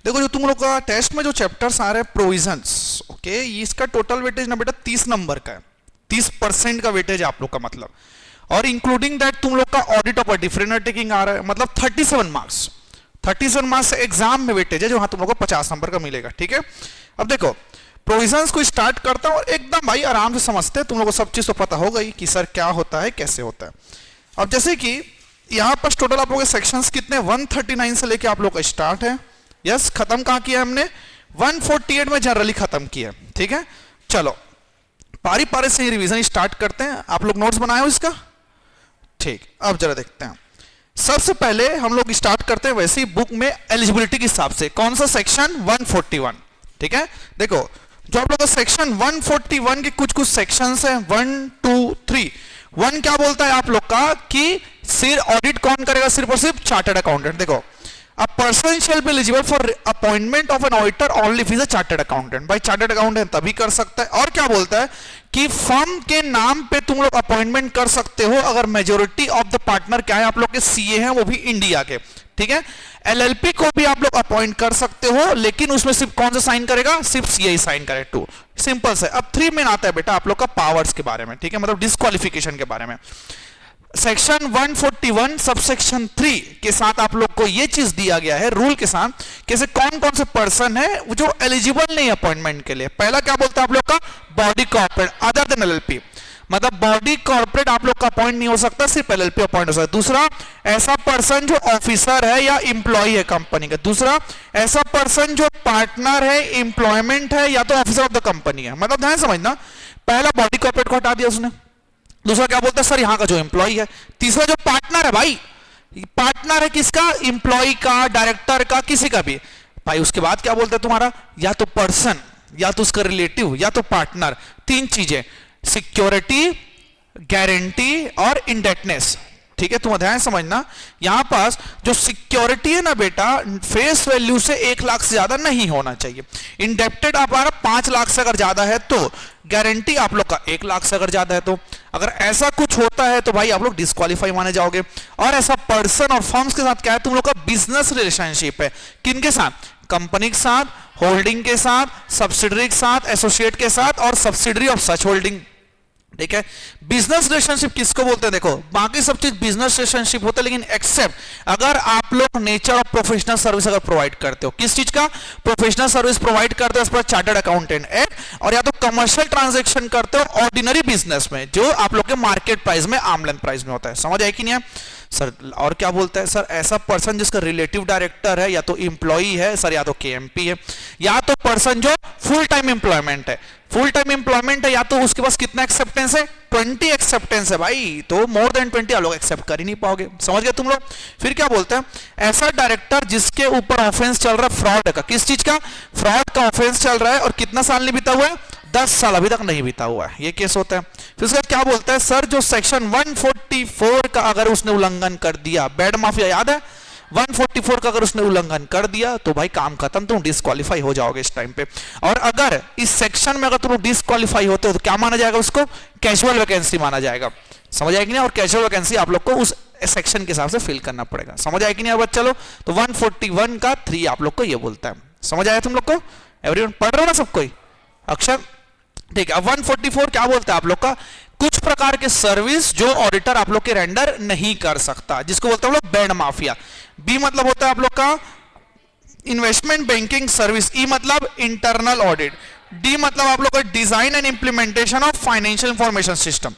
देखो जो तुम लोग का टेस्ट में जो चैप्टर्स आ रहे हैं प्रोविजंस, ओके, इसका टोटल वेटेज ना बेटा 30 नंबर का है, 30% का वेटेज आप लोग का मतलब, और इंक्लूडिंग दैट तुम लोग का ऑडिट ऑफ डिफरेंट अंडरटेकिंग आ रहा है, मतलब 37 मार्क्स, 37 मार्क्स एग्जाम में वेटेज है जो हाँ तुम लोग को 50 नंबर का मिलेगा, ठीक है। अब देखो प्रोविजंस को स्टार्ट करता हूं और एकदम भाई आराम से समझते हैं, तुम लोग को सब चीज तो पता हो गई कि सर क्या होता है कैसे होता है। अब जैसे कि यहां पर टोटल आप लोग के सेक्शंस कितने 139 से लेके आप लोग का स्टार्ट है, यस, खत्म कहां किया हमने 148 में जनरली खत्म किया, ठीक है। चलो पारी पारी से ही रिवीजन स्टार्ट करते हैं, आप लोग नोट्स बनाए हो इसका, ठीक। अब जरा देखते हैं, सबसे पहले हम लोग स्टार्ट करते हैं वैसे ही बुक में एलिजिबिलिटी के हिसाब से, कौन सा सेक्शन 141, ठीक है। देखो जो आप लोग का सेक्शन 141 के कुछ कुछ सेक्शंस हैं 1 2 3, 1 क्या बोलता है आप लोग का कि सिर्फ ऑडिट कौन करेगा, सिर्फ और सिर्फ चार्टर्ड अकाउंटेंट। देखो A person shall be eligible for appointment of an auditor only if he is a chartered accountant। भाई चार्टर्ड अकाउंटेंट तभी कर सकता है। और क्या बोलता है कि फर्म के नाम पे तुम लोग अपॉइंटमेंट कर सकते हो अगर मेजोरिटी ऑफ द पार्टनर क्या है आप लोग के सीए हैं, वो भी इंडिया के, ठीक है। एलएलपी को भी आप लोग अपॉइंट कर सकते हो, लेकिन उसमें सिर्फ कौन सा साइन करेगा, सिर्फ सीए साइन करे, 2 सिंपल से। अब 3 में आता है बेटा आप लोग का पावर्स के बारे में, ठीक है, मतलब डिस्क्वालिफिकेशन के बारे में। सेक्शन 141 सबसेक्शन 3 के साथ आप लोग को यह चीज दिया गया है रूल के साथ, कैसे कौन कौन से पर्सन है जो एलिजिबल नहीं अपॉइंटमेंट के लिए। पहला क्या बोलता है आप लोग का, body corporate other than LLP, मतलब बॉडी कॉर्पोरेट आप लोग का अपॉइंट नहीं हो सकता, सिर्फ एलएलपी अपॉइंट हो सकता है। दूसरा, ऐसा पर्सन जो ऑफिसर है या इंप्लॉय है कंपनी का। दूसरा, ऐसा पर्सन जो पार्टनर है, एम्प्लॉयमेंट है या तो ऑफिसर ऑफ द कंपनी है। मतलब ध्यान समझना, पहला बॉडी कॉर्पोरेट को हटा दिया उसने। दूसरा क्या बोलता है, सर यहां का जो एम्प्लॉय है। तीसरा जो पार्टनर है, भाई पार्टनर है किसका, एम्प्लॉय का, डायरेक्टर का, किसी का भी। भाई उसके बाद क्या बोलता है तुम्हारा, या तो पर्सन या तो उसका रिलेटिव या तो पार्टनर। 3 चीजें, सिक्योरिटी, गारंटी और इंडेटनेस, ठीक है। तुम ध्यान समझना, यहां पास जो सिक्योरिटी है ना बेटा, फेस वैल्यू से 1 लाख से ज्यादा नहीं होना चाहिए। इंडेप्टेड हमारा 5 लाख से अगर ज्यादा है तो, गारंटी आप लोग का 1 लाख से अगर ज्यादा है तो। अगर ऐसा कुछ होता है तो भाई आप लोग डिस्क्वालीफाई माने जाओगे। और ऐसा पर्सन और फर्म्स के साथ क्या है, तुम लोग का बिजनेस रिलेशनशिप है, किनके साथ, कंपनी के साथ, होल्डिंग के साथ, सब्सिडरी के साथ, एसोसिएट के साथ और सब्सिडरी ऑफ सच होल्डिंग, ठीक है। बिजनेस रिलेशनशिप किसको बोलते हैं, देखो बाकी सब चीज बिजनेस रिलेशनशिप होता है, लेकिन एक्सेप्ट अगर आप लोग नेचर ऑफ प्रोफेशनल सर्विस अगर प्रोवाइड करते हो, किस चीज का, प्रोफेशनल सर्विस प्रोवाइड करते हो as per chartered accountant act, और या तो कमर्शियल ट्रांजैक्शन करते हो ऑर्डिनरी बिजनेस में जो आप लोग के मार्केट प्राइस में, आमलन प्राइस में होता है। समझ आए कि नहीं सर। और क्या बोलता है सर, ऐसा पर्सन जिसका रिलेटिव डायरेक्टर है या तो एम्प्लॉई है सर, या तो केएमपी है, या तो पर्सन जो फुल टाइम एम्प्लॉयमेंट है, फुल टाइम एम्प्लॉयमेंट है, या तो उसके पास कितना एक्सेप्टेंस है, 20 एक्सेप्टेंस है भाई, तो मोर देन 20 आप लोग एक्सेप्ट कर ही नहीं पाओगे। समझ गए तुम लोग। फिर क्या बोलते हैं, ऐसा डायरेक्टर जिसके ऊपर ऑफेंस चल रहा है फ्रॉड का, किस चीज का, फ्रॉड का ऑफेंस चल रहा है और कितना साल नहीं बीता हुआ है, 10 साल अभी तक नहीं बीता हुआ है, ये केस होता है। फिर उसके बाद क्या बोलता है, सर जो सेक्शन 144 का अगर उसने उल्लंघन कर दिया, बेड माफिया याद है, 144 का अगर उसने उल्लंघन कर दिया तो भाई काम खत्म, तुम डिस्क्वालीफाई हो जाओगे इस टाइम पे। और अगर इस सेक्शन में अगर तुम डिस्क्वालीफाई होते हो तो क्या माना जाएगा, उसको कैजुअल वैकेंसी माना जाएगा। समझ आएगी नहीं, और कैजुअल वैकेंसी आप लोग को उस सेक्शन के हिसाब से फिल करना पड़ेगा। समझ आएगी नहीं। अब चलो तो 141 का 3 आप लोग को ये बोलता है। समझ आया तुम लोग को, एवरीवन पढ़ रहे हो ना सब कोई अक्षर, ठीक है। अब 144 क्या बोलता है आप लोग का, कुछ प्रकार के सर्विस जो ऑडिटर आप लोग के रेंडर नहीं कर सकता, जिसको बोलते हैं हम लोग बेड माफिया। बी मतलब होता है आप लोग का इन्वेस्टमेंट बैंकिंग सर्विस, ई मतलब इंटरनल ऑडिट, डी मतलब आप लोग का design and implementation of financial information system,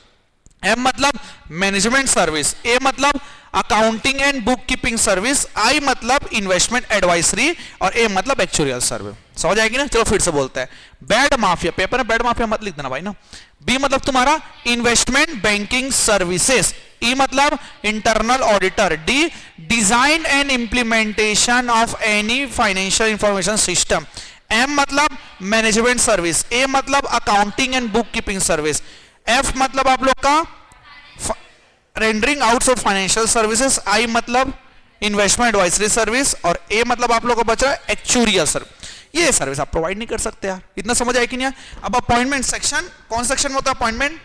M मतलब मैनेजमेंट सर्विस, ए मतलब accounting and book keeping service, I मतलब इन्वेस्टमेंट एडवाइजरी और ए मतलब एक्चुरियल सर्विस। समझ आएगी ना। चलो फिर से बोलते हैं, बेड माफिया, पेपर में बेड माफिया मत लिख देना भाई ना। बी मतलब तुम्हारा इन्वेस्टमेंट बैंकिंग सर्विसेज, ई मतलब internal auditor, D design and implementation of any financial information system, M मतलब मैनेजमेंट सर्विस, ए मतलब accounting and book keeping service, F मतलब आप लोग का rendering out of financial services, I मतलब investment advisory service और ए मतलब आप लोग को बचा एक्चुरियल सर्विस। ये सर्विस आप प्रोवाइड नहीं कर सकते यार। इतना समझ आया कि नहीं। अब अपॉइंटमेंट सेक्शन, कौन सेक्शन में होता है अपॉइंटमेंट,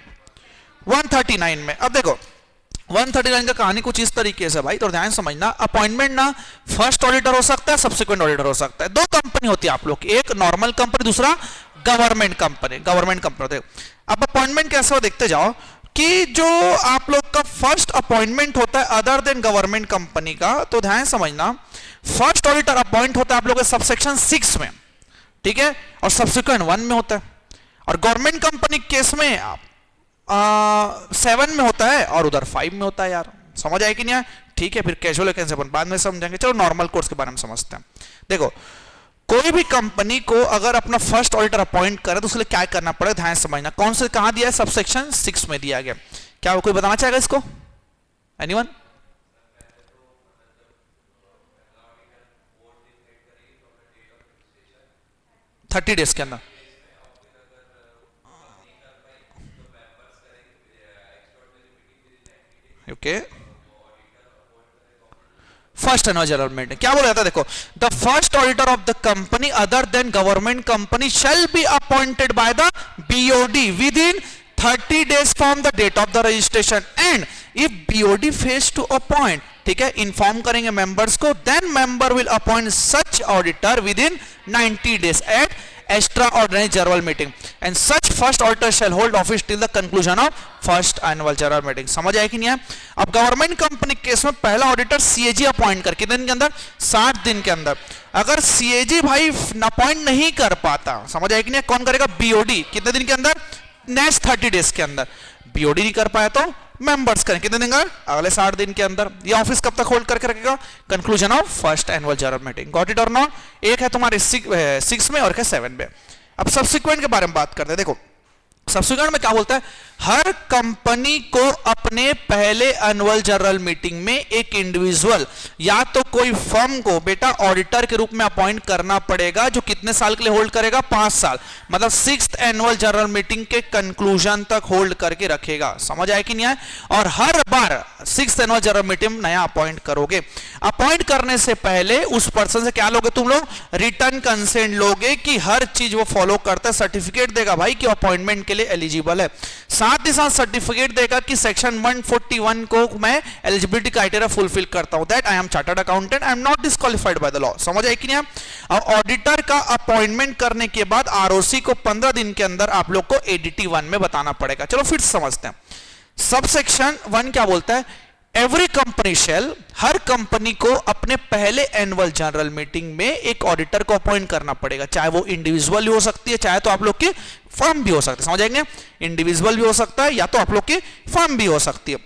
139 में। अब देखो 139 का कहानी कुछ इस तरीके से भाई, तो ध्यान समझना, अपॉइंटमेंट ना फर्स्ट ऑडिटर हो सकता है, सब्सिक्वेंट ऑडिटर हो सकता है। दो कंपनी होती है आप लोग की, एक नॉर्मल कंपनी, दूसरा गवर्नमेंट कंपनी। गवर्नमेंट कंपनी अब अपॉइंटमेंट कैसे हो देखते जाओ कि जो आप लोग का फर्स्ट अपॉइंटमेंट होता है अदर देन गवर्नमेंट कंपनी का, तो ध्यान समझना, फर्स्ट ऑडिटर अपॉइंट होता है आप लोग के सबसेक्शन 6 में, ठीक है, और सब्सिक्वेंट 1 में होता है। और गवर्नमेंट कंपनी केस में 7 में होता है और उधर 5 में होता है। यार समझ आए कि नहीं? ठीक है, फिर कैजुअल वैकेंसी अपन बाद में समझेंगे। चलो नॉर्मल कोर्स के बारे में समझते हैं। देखो, कोई भी कंपनी को अगर अपना फर्स्ट ऑडिटर अपॉइंट करे तो उसके लिए क्या करना पड़ेगा, ध्यान समझना। कौन से कहां दिया है? सबसेक्शन 6 में दिया गया। क्या कोई बताना चाहेगा इसको? एनीवन? थर्टी डेज के अंदर। Okay, first annual general meeting क्या बोला जाता है? देखो, the first auditor of the company other than government company shall be appointed by the BOD within 30 days from the date of the registration and if BOD fails to appoint, ठीक है, inform करेंगे members को, then member will appoint such auditor within 90 days at extraordinary general meeting and such first auditor shall hold office till the conclusion of first annual general meeting। समझ आए कि नहीं है? अब गवर्नमेंट कंपनी केस में पहला auditor CAG appoint कर कितने दिन के अंदर? 60 दिन के अंदर। अगर सीएजी भाई अपॉइंट नहीं कर पाता, समझ आए कि नहीं, कौन करेगा? बीओडी। कितने दिन के अंदर? नेक्स्ट 30 डेज के अंदर। बीओडी नहीं कर पाया तो मेंबर्स करें कितने दिन का? अगले 60 दिन के अंदर। ये ऑफिस कब तक होल्ड करके रखेगा? Conclusion of first annual general meeting. Got it और नॉट? एक है तुम्हारे 6 में और एक है 7 में। अब सब्सिक्वेंट के बारे में बात करते हैं। देखो, सब्सिक्वेंट में क्या बोलता है? हर कंपनी को अपने पहले एनुअल जनरल मीटिंग में एक इंडिविजुअल या तो कोई फर्म को बेटा ऑडिटर के रूप में अपॉइंट करना पड़ेगा, जो कितने साल के लिए होल्ड करेगा? 5 साल। मतलब 6th एनुअल जनरल मीटिंग के कंक्लूजन तक होल्ड करके रखेगा। समझ आए कि नहीं आए? और हर बार 6th एनुअल जनरल मीटिंग नया अपॉइंट करोगे। अपॉइंट करने से पहले उस पर्सन से क्या लोगे तुम लोग? रिटर्न कंसेंट लोगे कि हर चीज वो फॉलो करता है। सर्टिफिकेट देगा भाई कि अपॉइंटमेंट के लिए एलिजिबल है। साथ ही साथ सर्टिफिकेट देगा कि सेक्शन 141 को मैं एलिजिबिलिटी क्राइटेरिया फुलफिल करता हूं, that I am chartered accountant, I am not disqualified by the law. समझ आए कि नहीं? अब ऑडिटर का अपॉइंटमेंट करने के बाद आरओसी को 15 दिन के अंदर आप लोग को एडीटी 1 में बताना पड़ेगा। चलो फिर समझते हैं। सबसेक्शन 1 क्या बोलता है? एवरी कंपनी शेल, हर कंपनी को अपने पहले एनुअल जनरल मीटिंग में एक ऑडिटर को अपॉइंट करना पड़ेगा, चाहे वो इंडिविजुअल हो सकती है, चाहे तो आप लोग की फर्म भी हो सकती है। समझ आएंगे? इंडिविजुअल भी हो सकता है या तो आप लोग की फर्म भी हो सकती है।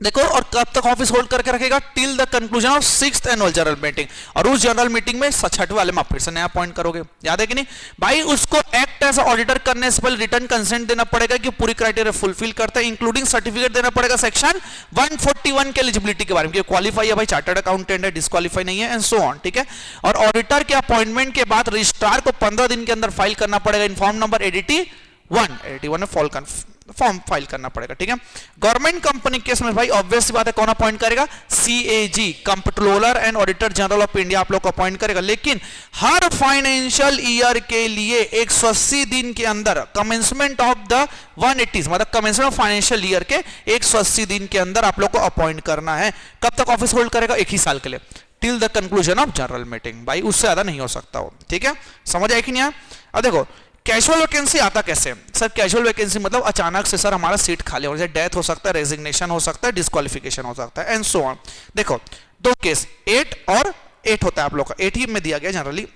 देखो, और कब तक ऑफिस होल्ड करके रखेगा? Till the conclusion of 6th annual general meeting. और उस जनरल मीटिंग में 6वें वाले में आप फिर से नया अपॉइंट करोगे। याद है कि नहीं भाई? उसको एक्ट एज ऑडिटर करने से पहले रिटर्न कंसेंट देना पड़ेगा कि पूरी क्राइटेरिया फुलफिल करता है, इंक्लूडिंग सर्टिफिकेट देना पड़ेगा सेक्शन 141 के एलिजिबिलिटी के बारे में, क्वालिफाई है भाई, चार्टर्ड अकाउंटेंट है, डिस्क्वालीफाई नहीं है, एंड सो ऑन। ठीक है, और ऑडिटर के अपॉइंटमेंट के बाद रजिस्ट्रार को 15 दिन के अंदर फाइल करना पड़ेगा इनफॉर्म नंबर एडीटी 1 में फॉर्म फाइल करना पड़ेगा। ठीक है, गवर्नमेंट कंपनी केस में भाई ऑब्वियस सी बात है, कौन अपॉइंट करेगा? CAG, controller and auditor general of India आप लोग को अपॉइंट करेगा। लेकिन हर फाइनेंशियल ईयर के लिए 180 दिन के अंदर कमेंसमेंट ऑफ द 180 मतलब कमेंसमेंट ऑफ फाइनेंशियल ईयर के 180 दिन के अंदर आप लोग को अपॉइंट करना है। कब तक ऑफिस होल्ड करेगा? 1 ही साल के लिए, till the conclusion of general meeting. भाई उससे ज्यादा नहीं हो सकता हो। ठीक है, समझ आए कि नहीं? अब देखो, कैजुअल वैकेंसी आता कैसे? सर कैजुअल वैकेंसी मतलब अचानक से सर हमारा सीट खाली हो, जैसे डेथ हो सकता है, रेजिग्नेशन हो सकता है, डिस्क्वालिफिकेशन हो सकता है, एंड सो ऑन। देखो, दो केस 8 और 8 होता है आप लोग का। 8 ही में दिया गया जनरली।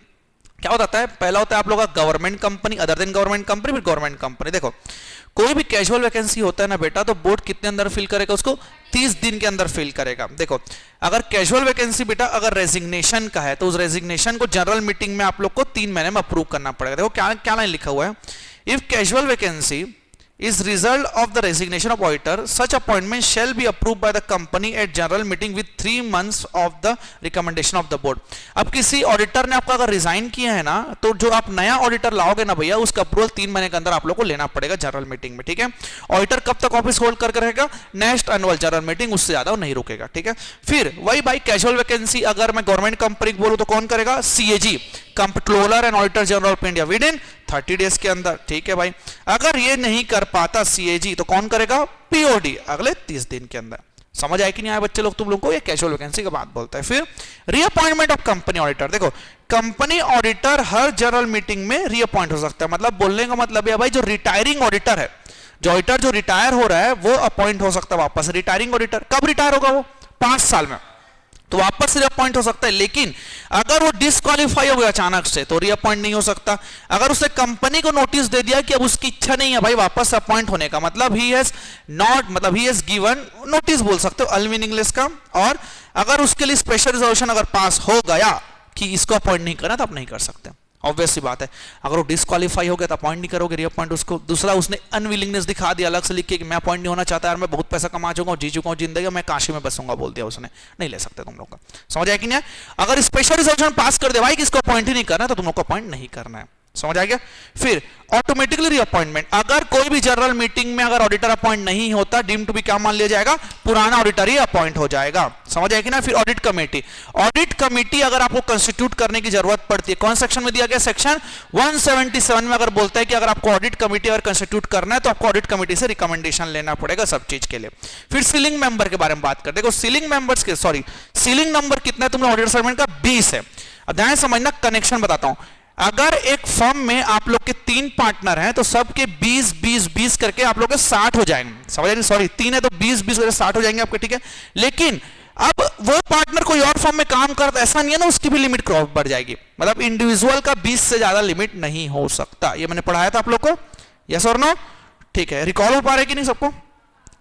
क्या होता है? पहला होता है आप लोग का government company, other than government company, फिर गवर्नमेंट कंपनी। देखो, कोई भी कैजुअल वैकेंसी होता है ना बेटा, तो बोर्ड कितने अंदर फिल करेगा? उसको 30 दिन के अंदर फिल करेगा। देखो, अगर कैजुअल वैकेंसी बेटा अगर रेजिग्नेशन का है तो उस रेजिग्नेशन को जनरल मीटिंग में आप लोग को 3 महीने में अप्रूव करना पड़ेगा। देखो क्या क्या लाइन लिखा हुआ है? If casual vacancy is result of the resignation of auditor, such appointment shall be approved by the company at general meeting with 3 months of the recommendation of the board। अब किसी ऑडिटर ने आपका अगर resign किया है ना, तो जो आप नया ऑडिटर लाओगे ना भैया, उसका अप्रूवल 3 महीने के अंदर आप लोग को लेना पड़ेगा जनरल मीटिंग में। ठीक है, ऑडिटर कब तक ऑफिस होल्ड करके रहेगा? नेक्स्ट एनुअल जनरल मीटिंग, उससे ज्यादा वो नहीं रुकेगा। ठीक है, फिर वही भाई कैजुअल वैकेंसी अगर मैं गवर्नमेंट कंपनी बोलूं तो कौन करेगा? CAG, controller and auditor general of India, with in 30 days के अंदर। ठीक है भाई, अगर ये नहीं कर पाता सीएजी तो कौन करेगा? पीओडी, अगले 30 दिन के अंदर। समझ आए कि नहीं आया बच्चे लोग तुम लोग को? ये कैजुअल वैकेंसी का बात बोलता है। फिर रीअपॉइंटमेंट ऑफ कंपनी ऑडिटर, देखो कंपनी ऑडिटर हर जनरल मीटिंग में रीअपॉइंट हो सकता है। मतलब बोलने का मतलब है भाई जो रिटायरिंग ऑडिटर है, जो ऑडिटर जो रिटायर हो रहा है वो अपॉइंट हो सकता है वापस। रिटायरिंग ऑडिटर कब रिटायर होगा? वो 5 साल में, तो वापस से रीअपॉइंट हो सकता है। लेकिन अगर वो डिस्क्वालीफाई हो गया अचानक से तो रीअपॉइंट नहीं हो सकता। अगर उसने कंपनी को नोटिस दे दिया कि अब उसकी इच्छा नहीं है भाई वापस अपॉइंट होने का, मतलब ही हैज नॉट, मतलब ही हैज गिवन नोटिस बोल सकते हो, अल मीनिंगलेस का। और अगर उसके लिए स्पेशल रिजोल्यूशन अगर पास हो गया कि इसको अपॉइंट नहीं करना तो आप नहीं कर सकते, ऑब्वियस सी बात है। अगर वो डिस्क्वालीफाई हो गया तो अपॉइंट नहीं करोगे, रीअपॉइंट उसको। दूसरा उसने अनविलिंगनेस दिखा दिया अलग से लिख के कि मैं अपॉइंट नहीं होना चाहता यार, मैं बहुत पैसा कमा चुका हूं, जी चुका हूं जिंदगी, मैं काशी में बसूंगा बोल दिया उसने, नहीं ले सकते तुम लोग का। समझ आया कि नहीं? अगर स्पेशल रिजोल्यूशन पास कर दे भाई कि इसको अपॉइंट ही नहीं करना तो तुम लोग को अपॉइंट नहीं करना है। समझ आ गया? फिर ऑटोमेटिकली रीअपॉइंटमेंट, अगर कोई भी जनरल मीटिंग में अगर ऑडिटर अपॉइंट नहीं होता, डीम टू बी क्या मान लिया जाएगा? पुराना ऑडिटर ही अपॉइंट हो जाएगा। समझ आया कि ना? फिर ऑडिट कमेटी, ऑडिट कमेटी अगर आपको कंस्टिट्यूट करने की जरूरत पड़ती है, कौन सेक्शन में दिया गया? सेक्शन 177 में अगर बोलता है कि अगर आपको ऑडिट कमेटी अगर कंस्टिट्यूट करना है तो आपको ऑडिट कमेटी से रिकमेंडेशन लेना पड़ेगा सब चीज के लिए। फिर सीलिंग मेंबर के बारे में बात करते हैं। देखो सीलिंग मेंबर्स के, सॉरी सीलिंग नंबर कितना है तुम लोग ऑडिटर सेगमेंट का? 20 है। ध्यान समझना, कनेक्शन बताता हूं। अगर एक फर्म में आप लोग के 3 पार्टनर हैं तो सबके 20 20 20 करके आप लोग के 60 हो जाएंगे। समझ रहे? सॉरी 3 है तो 20 20 करके 60 हो जाएंगे आपके, ठीक है। लेकिन अब वो पार्टनर कोई और फर्म में काम करता, ऐसा नहीं है ना, उसकी भी लिमिट क्रॉस बढ़ जाएगी। मतलब इंडिविजुअल का 20 से ज्यादा लिमिट नहीं हो सकता। ये मैंने पढ़ाया था आप लोग को, यस और नो? ठीक है, रिकॉल हो पा रहा है कि नहीं सबको?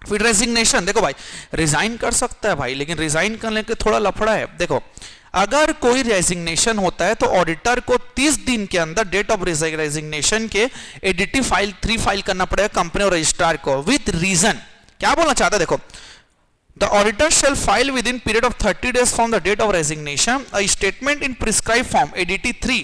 फिर रेजिग्नेशन, देखो भाई रिजाइन कर सकता है भाई, लेकिन रिजाइन करने के थोड़ा लफड़ा है। देखो अगर कोई रेजिग्नेशन होता है तो ऑडिटर को 30 दिन के अंदर डेट ऑफ रेजिग्नेशन के एडिटिव फाइल 3 फाइल करना पड़ेगा कंपनी और रजिस्ट्रार को विद रीजन। क्या बोलना चाहता है? देखो the auditor shall file within period of 30 days from the date of resignation a statement in prescribed form ADT 3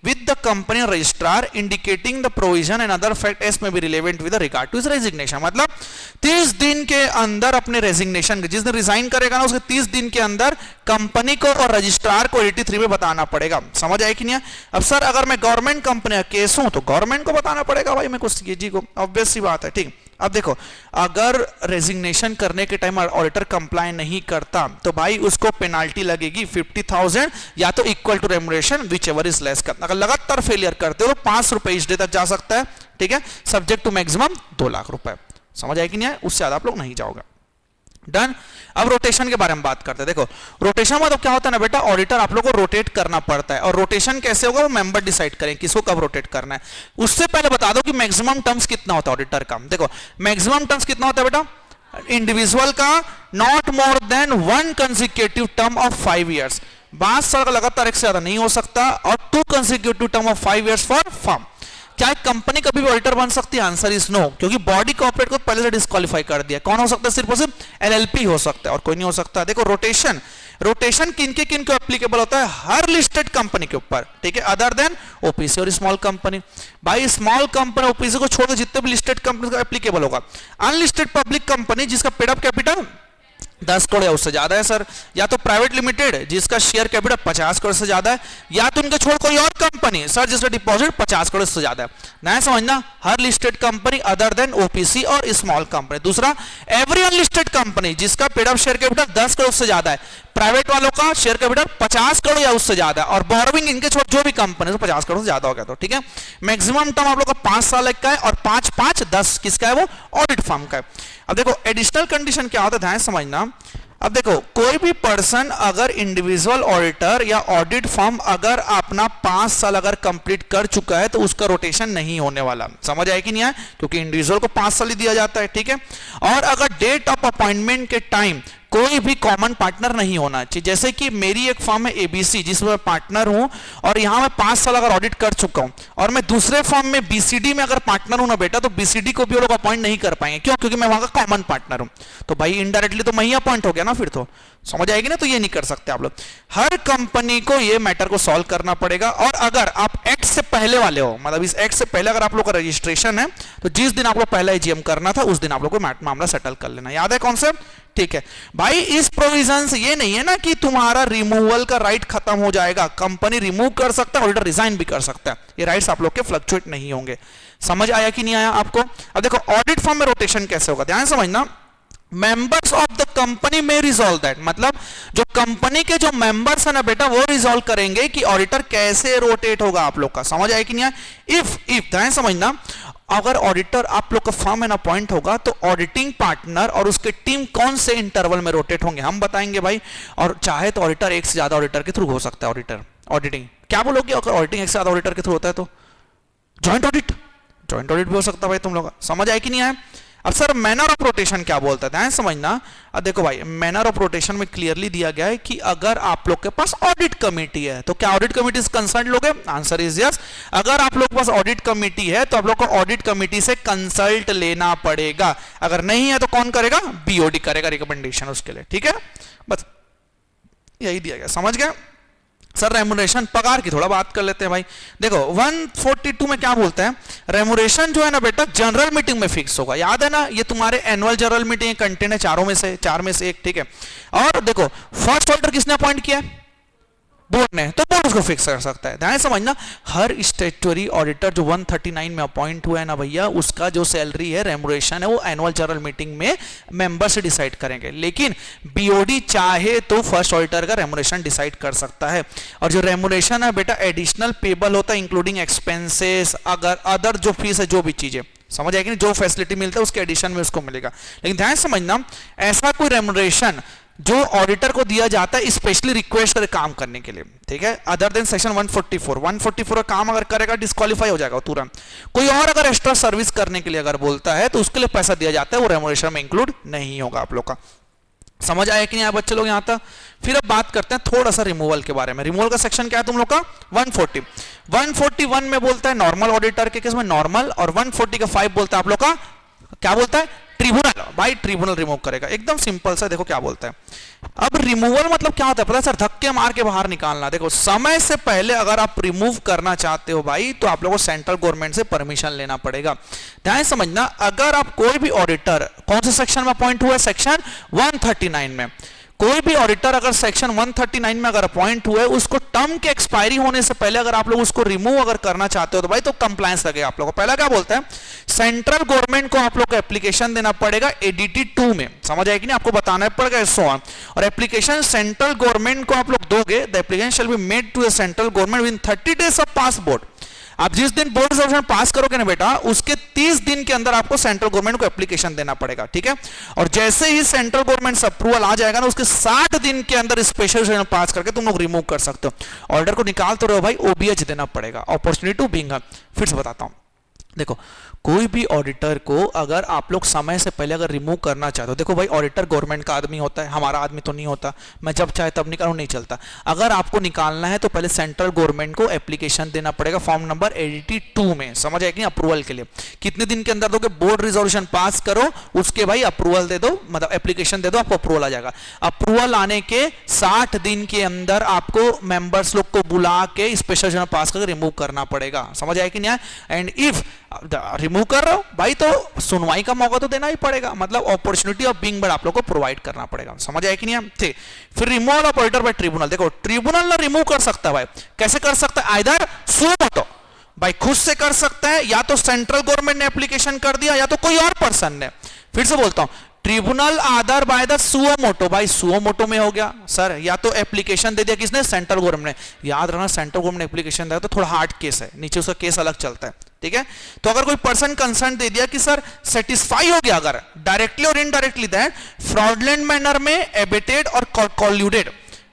with the company registrar indicating the provision and other fact as may be relevant with regard to his resignation। मतलब 30 दिन के अंदर अपने resignation, जिस दिन resign करेगा ना उसके 30 दिन के अंदर कंपनी को और रजिस्ट्रार को ADT 3 में बताना पड़ेगा। समझ आए कि नहीं? अब सर अगर मैं गवर्नमेंट कंपनी का केस हूं तो गवर्नमेंट को बताना पड़ेगा भाई, मैं कुछ जी को, ऑब्वियस सी बात है, ठीक। अब देखो अगर रेजिग्नेशन करने के टाइम ऑडिटर कंप्लाई नहीं करता तो भाई उसको पेनाल्टी लगेगी 50,000 या तो equal to remuneration whichever is less का। अगर लगातार फेलियर करते हो तो 5 रुपए इस डे तक जा सकता है, ठीक है, सब्जेक्ट टू मैक्सिमम 2 लाख रुपए। समझ आए कि नहीं? उससे ज्यादा आप लोग नहीं जाओगे। डन। अब रोटेशन के बारे में बात करते हैं। देखो रोटेशन मतलब क्या होता है ना बेटा, ऑडिटर आप लोग को रोटेट करना पड़ता है, और रोटेशन कैसे होगा वो मेंबर डिसाइड करें किसको कब रोटेट करना है। उससे पहले बता दो कि मैक्सिमम टर्म्स कितना होता है ऑडिटर का। देखो मैक्सिमम टर्म्स कितना होता है बेटा इंडिविजुअल का? Not more than 1 consecutive term of 5 years. 5 साल का लगातार एक से ज्यादा नहीं हो सकता, और 2 consecutive term of 5 years for firm. क्या कंपनी कभी भी ऑडिटर बन सकती है? आंसर इज नो, क्योंकि बॉडी कॉर्पोरेट को पहले से डिस्क्वालीफाई कर दिया। कौन हो सकता है? सिर्फ और सिर्फ एलएलपी हो सकता है और कोई नहीं हो सकता। देखो रोटेशन, रोटेशन किनके किनको एप्लीकेबल होता है? हर लिस्टेड कंपनी के ऊपर, ठीक है, अदर देन ओपीसी और स्मॉल कंपनी। भाई स्मॉल कंपनी ओपीसी को छोड़कर जितने भी लिस्टेड कंपनी का एप्लीकेबल होगा। अनलिस्टेड पब्लिक कंपनी जिसका पेड अप कैपिटल 10 करोड़ या उससे ज्यादा है सर, या तो प्राइवेट लिमिटेड जिसका शेयर कैपिटल 50 करोड़ से ज्यादा है, या तो उनके छोड़ कोई और कंपनी सर जिसका डिपॉजिट 50 करोड़ से ज्यादा है। नया समझना, हर listed company other then OPC और स्मॉल कंपनी। दूसरा एवरी अनलिस्टेड कंपनी जिसका paid up share capital 10 crore से ज्यादा है, प्राइवेट वालों का शेयर कैपिटल 50 करोड़ या उससे ज्यादा, और बोरोविंग इनके छोड़ जो भी कंपनी 50 करोड़ से ज्यादा हो गया तो ठीक है। मैक्सिमम टर्म आप लोग का 5 साल का है, और 5 5 10 किसका है? वो ऑडिट फर्म का है। अब देखो एडिशनल कंडीशन क्या होता है, ध्यान समझना। अब देखो कोई भी पर्सन अगर इंडिविजुअल ऑडिटर या ऑडिट फर्म अगर अपना 5 साल अगर कंप्लीट कर चुका है तो उसका रोटेशन नहीं होने वाला। समझ आए कि नहीं आए? क्योंकि इंडिविजुअल को 5 साल ही दिया जाता है, ठीक है। और अगर डेट ऑफ अपॉइंटमेंट के टाइम कोई भी कॉमन पार्टनर नहीं होना चाहिए। जैसे कि मेरी एक फर्म है एबीसी जिसमें मैं पार्टनर हूं, और यहां मैं 5 साल अगर ऑडिट कर चुका हूं, और मैं दूसरे फर्म में बीसीडी में अगर पार्टनर हूं ना बेटा, तो बीसीडी को भी वो लोग अपॉइंट नहीं कर पाएंगे। क्यों? क्योंकि मैं वहां का कॉमन पार्टनर हूं। तो भाई इनडायरेक्टली तो मैं ही अपॉइंट हो गया ना, फिर तो समझ आएगी ना। तो ये नहीं कर सकते आप लोग। हर कंपनी को ये मैटर को सॉल्व करना पड़ेगा। और अगर आप एक्ट से पहले वाले हो, मतलब इस एक्ट से पहले अगर आप लोग का रजिस्ट्रेशन है, तो जिस दिन आप लोग पहला एजीएम करना था उस दिन आप लोग को मामला सेटल कर लेना। याद है कॉन्सेप्ट? ठीक है भाई। इस प्रोविजन से ये नहीं है ना कि तुम्हारा रिमूवल का राइट खत्म हो जाएगा। कंपनी रिमूव कर सकता है, ऑडिटर रिजाइन भी कर सकता है। ये राइट्स आप लोग के फ्लक्चुएट नहीं होंगे। समझ आया कि नहीं आया आपको? अब देखो ऑडिट फर्म में रोटेशन कैसे होगा, ध्यान समझना। मेंबर्स ऑफ द कंपनी में रिजॉल्व दैट, मतलब जो कंपनी के जो मेंबर्स है ना बेटा वो रिजॉल्व करेंगे कि ऑडिटर कैसे रोटेट होगा। आप लोग का समझ आया कि नहीं आया? इफ ध्यान समझना, अगर ऑडिटर आप लोग का फर्म में अपॉइंट होगा तो ऑडिटिंग पार्टनर और उसके टीम कौन से इंटरवल में रोटेट होंगे हम बताएंगे भाई। और चाहे तो ऑडिटर एक से ज्यादा ऑडिटर के थ्रू हो सकता है। ऑडिटिंग क्या बोलोगे? अगर ऑडिटिंग एक से ज्यादा ऑडिटर के थ्रू होता है तो ज्वाइंट ऑडिट भी हो सकता है भाई। तुम लोग समझ आए कि नहीं आया? अब सर मैनर ऑफ रोटेशन क्या बोलता है, ध्यान समझना। अब देखो भाई, मैनर ऑफ रोटेशन में क्लियरली दिया गया है कि अगर आप लोग के पास ऑडिट कमेटी है तो क्या ऑडिट कमेटी से कंसल्ट लोगे? Answer is yes. अगर आप लोग के पास ऑडिट कमेटी है तो आप लोग को ऑडिट कमेटी से कंसल्ट लेना पड़ेगा। अगर नहीं है तो कौन करेगा? बीओडी करेगा रिकमेंडेशन उसके लिए, ठीक है। बस यही दिया गया, समझ गया। सर रेमुनरेशन, पगार की थोड़ा बात कर लेते हैं भाई। देखो 142 में क्या बोलते हैं, रेमुनरेशन जो है ना बेटा जनरल मीटिंग में फिक्स होगा। याद है ना, ये तुम्हारे एनुअल जनरल मीटिंग कंटेंट है, चार में से एक, ठीक है। और देखो फर्स्ट ऑडिटर किसने अपॉइंट किया? बोर्ड ने, तो बोर्ड उसको फिक्स कर सकता है। ध्यान समझना, हर स्टैट्यूटरी ऑडिटर जो 139 में अपॉइंट हुआ है ना भैया, उसका जो सैलरी है, रेमुनरेशन है, वो एनुअल जनरल मीटिंग में मेंबर से डिसाइड करेंगे। लेकिन बीओडी चाहे तो फर्स्ट ऑडिटर का रेमुनरेशन डिसाइड कर सकता है। और जो रेमुनरेशन है बेटा एडिशनल पेबल होता है, इंक्लूडिंग एक्सपेंसेस, अगर अदर जो फीस है, जो भी चीजें, समझ आएगी, जो फैसिलिटी मिलता है उसके एडिशन में उसको मिलेगा। लेकिन ध्यान समझना, ऐसा कोई रेमुनरेशन जो ऑडिटर को दिया जाता है स्पेशली रिक्वेस्ट कर काम करने के लिए, ठीक है, अदर देन सेक्शन 144 का काम अगर करेगा डिस्क्वालीफाई हो जाएगा तुरंत। कोई और अगर एक्स्ट्रा सर्विस करने के लिए अगर बोलता है तो उसके लिए पैसा दिया जाता है, वो रेमुनरेशन में इंक्लूड नहीं होगा। आप लोग का समझ आया कि नहीं आया बच्चे लोग यहां तक? फिर अब बात करते हैं थोड़ा सा रिमूवल के बारे में। रिमूवल का सेक्शन क्या है तुम लोग का? 141 में बोलता है नॉर्मल ऑडिटर के केस में नॉर्मल, और 140 का 5 बोलता है आप लोग का, क्या बोलता है? ट्रिब्यूनल। भाई ट्रिब्यूनल रिमूव करेगा, एकदम सिंपल सा। देखो क्या बोलता है। अब रिमूवल मतलब क्या होता है पता है सर? धक्के मार के बाहर निकालना। देखो समय से पहले अगर आप रिमूव करना चाहते हो भाई तो आप लोगों को सेंट्रल गवर्नमेंट से परमिशन लेना पड़ेगा। ध्यान समझना, अगर आप कोई भी ऑडिटर कौन से सेक्शन में अपॉइंट हुआ है? सेक्शन 139 में। कोई भी ऑडिटर अगर सेक्शन 139 में अगर अपॉइंट हुए, उसको टर्म के एक्सपायरी होने से पहले अगर आप लोग उसको रिमूव अगर करना चाहते हो तो भाई तो कंप्लायंस लगेगा आप लोगों को। पहला क्या बोलता है? सेंट्रल गवर्नमेंट को आप लोग को एप्लीकेशन देना पड़ेगा एडीटी 2 में, समझ आएगी नहीं, आपको बताना पड़ेगा सो ऑन। और एप्लीकेशन सेंट्रल गवर्नमेंट को आप लोग दोगे, the application shall be made to the central government with 30 days of pass board. आप जिस दिन बोर्ड रेजोल्यूशन पास करोगे ना बेटा, उसके 30 दिन के अंदर आपको सेंट्रल गवर्नमेंट को एप्लीकेशन देना पड़ेगा, ठीक है। और जैसे ही सेंट्रल गवर्नमेंट से अप्रूवल आ जाएगा ना, उसके 60 दिन के अंदर स्पेशल रेजोल्यूशन पास करके तुम लोग रिमूव कर सकते हो। ऑर्डर को निकाल तो रहे हो भाई, ओबीएच देना पड़ेगा, अपॉर्चुनिटी टू बीइंग। फिर से बताता हूं, देखो कोई भी ऑडिटर को अगर आप लोग समय से पहले अगर रिमूव करना चाहते हो, देखो भाई ऑडिटर गवर्नमेंट का आदमी होता है, हमारा आदमी तो नहीं होता, मैं जब चाहे तब निकालूं, नहीं चलता। अगर आपको निकालना है तो पहले सेंट्रल गवर्नमेंट को एप्लीकेशन देना पड़ेगा फॉर्म नंबर 82 में, समझ आए कि अप्रूवल के लिए। कितने दिन के अंदर दोगे? बोर्ड रिजोल्यूशन पास करो, उसके भाई अप्रूवल दे दो, मतलब एप्लीकेशन दे दो, आपको अप्रूवल आ जाएगा। अप्रूवल आने के 60 दिन के अंदर आपको मेंबर्स लोग को बुला के स्पेशल पास करके रिमूव करना पड़ेगा, समझ आए कि नहीं? एंड इफ रिमूव कर रहे हो भाई तो सुनवाई का मौका तो देना ही पड़ेगा, मतलब अपॉर्चुनिटी ऑफ बीइंग बट आप लोग को प्रोवाइड करना पड़ेगा, समझ आया कि नहीं? ठीक। फिर removal of auditor bye tribunal. देखो ट्रिब्यूनल ना रिमूव कर सकता है भाई, कैसे कर सकता है? आइदर सुओ मोटो, भाई खुद से कर सकता है, या तो सेंट्रल गवर्नमेंट ने एप्लीकेशन कर दिया, या तो कोई और पर्सन ने। फिर से बोलता हूं, ट्रिब्यूनल आदर बाय द सुओ मोटो। भाई सुओ मोटो में हो गया सर, या तो एप्लीकेशन दे दिया किसने? सेंट्रल गवर्नमेंट ने। याद रखना सेंट्रल गवर्नमेंट एप्लीकेशन दिया तो थोड़ा हार्ड केस है, नीचे उसका केस अलग चलता है, ठीक है। तो अगर कोई पर्सन कंसर्न दे दिया कि सर सेटिस्फाई हो गया अगर डायरेक्टली और इनडायरेक्टली, दैट फ्रॉडलेंट मैनर में एबेटेड और कॉल्यूडेड,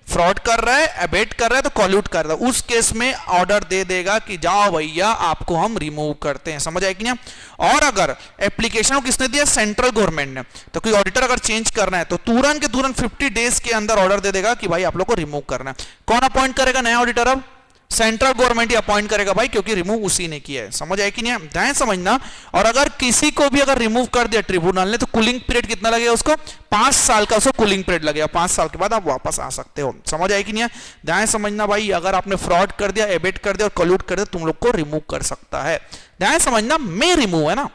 फ्रॉड कर रहा है, एबेट कर रहा है तो कॉल्यूट कर रहा है, उस केस में ऑर्डर दे देगा कि जाओ भैया आपको हम रिमूव करते हैं, समझ आए कि नहीं? और अगर एप्लीकेशन किसने दिया? सेंट्रल गवर्नमेंट ने। तो कोई ऑडिटर अगर चेंज करना है तो तुरंत के तुरंत 50 डेज के अंदर ऑर्डर दे देगा कि भाई आप लोग को रिमूव करना है। कौन अपॉइंट करेगा नया ऑडिटर? अब सेंट्रल गवर्नमेंट ही अपॉइंट करेगा भाई, क्योंकि रिमूव उसी ने किया है, समझ आए कि नहीं? ध्यान समझना। और अगर किसी को भी अगर रिमूव कर दिया ट्रिब्यूनल ने तो कूलिंग पीरियड कितना लगेगा उसको? 5 साल का उसको कूलिंग पीरियड लगेगा, 5 साल के बाद आप वापस आ सकते हो, समझ आए कि नहीं? ध्यान समझना भाई, अगर आपने फ्रॉड कर दिया, एबेट कर दिया और कॉल्यूट कर दिया, तुम लोग को रिमूव कर सकता है। ध्यान समझना, मे रिमूव है ना,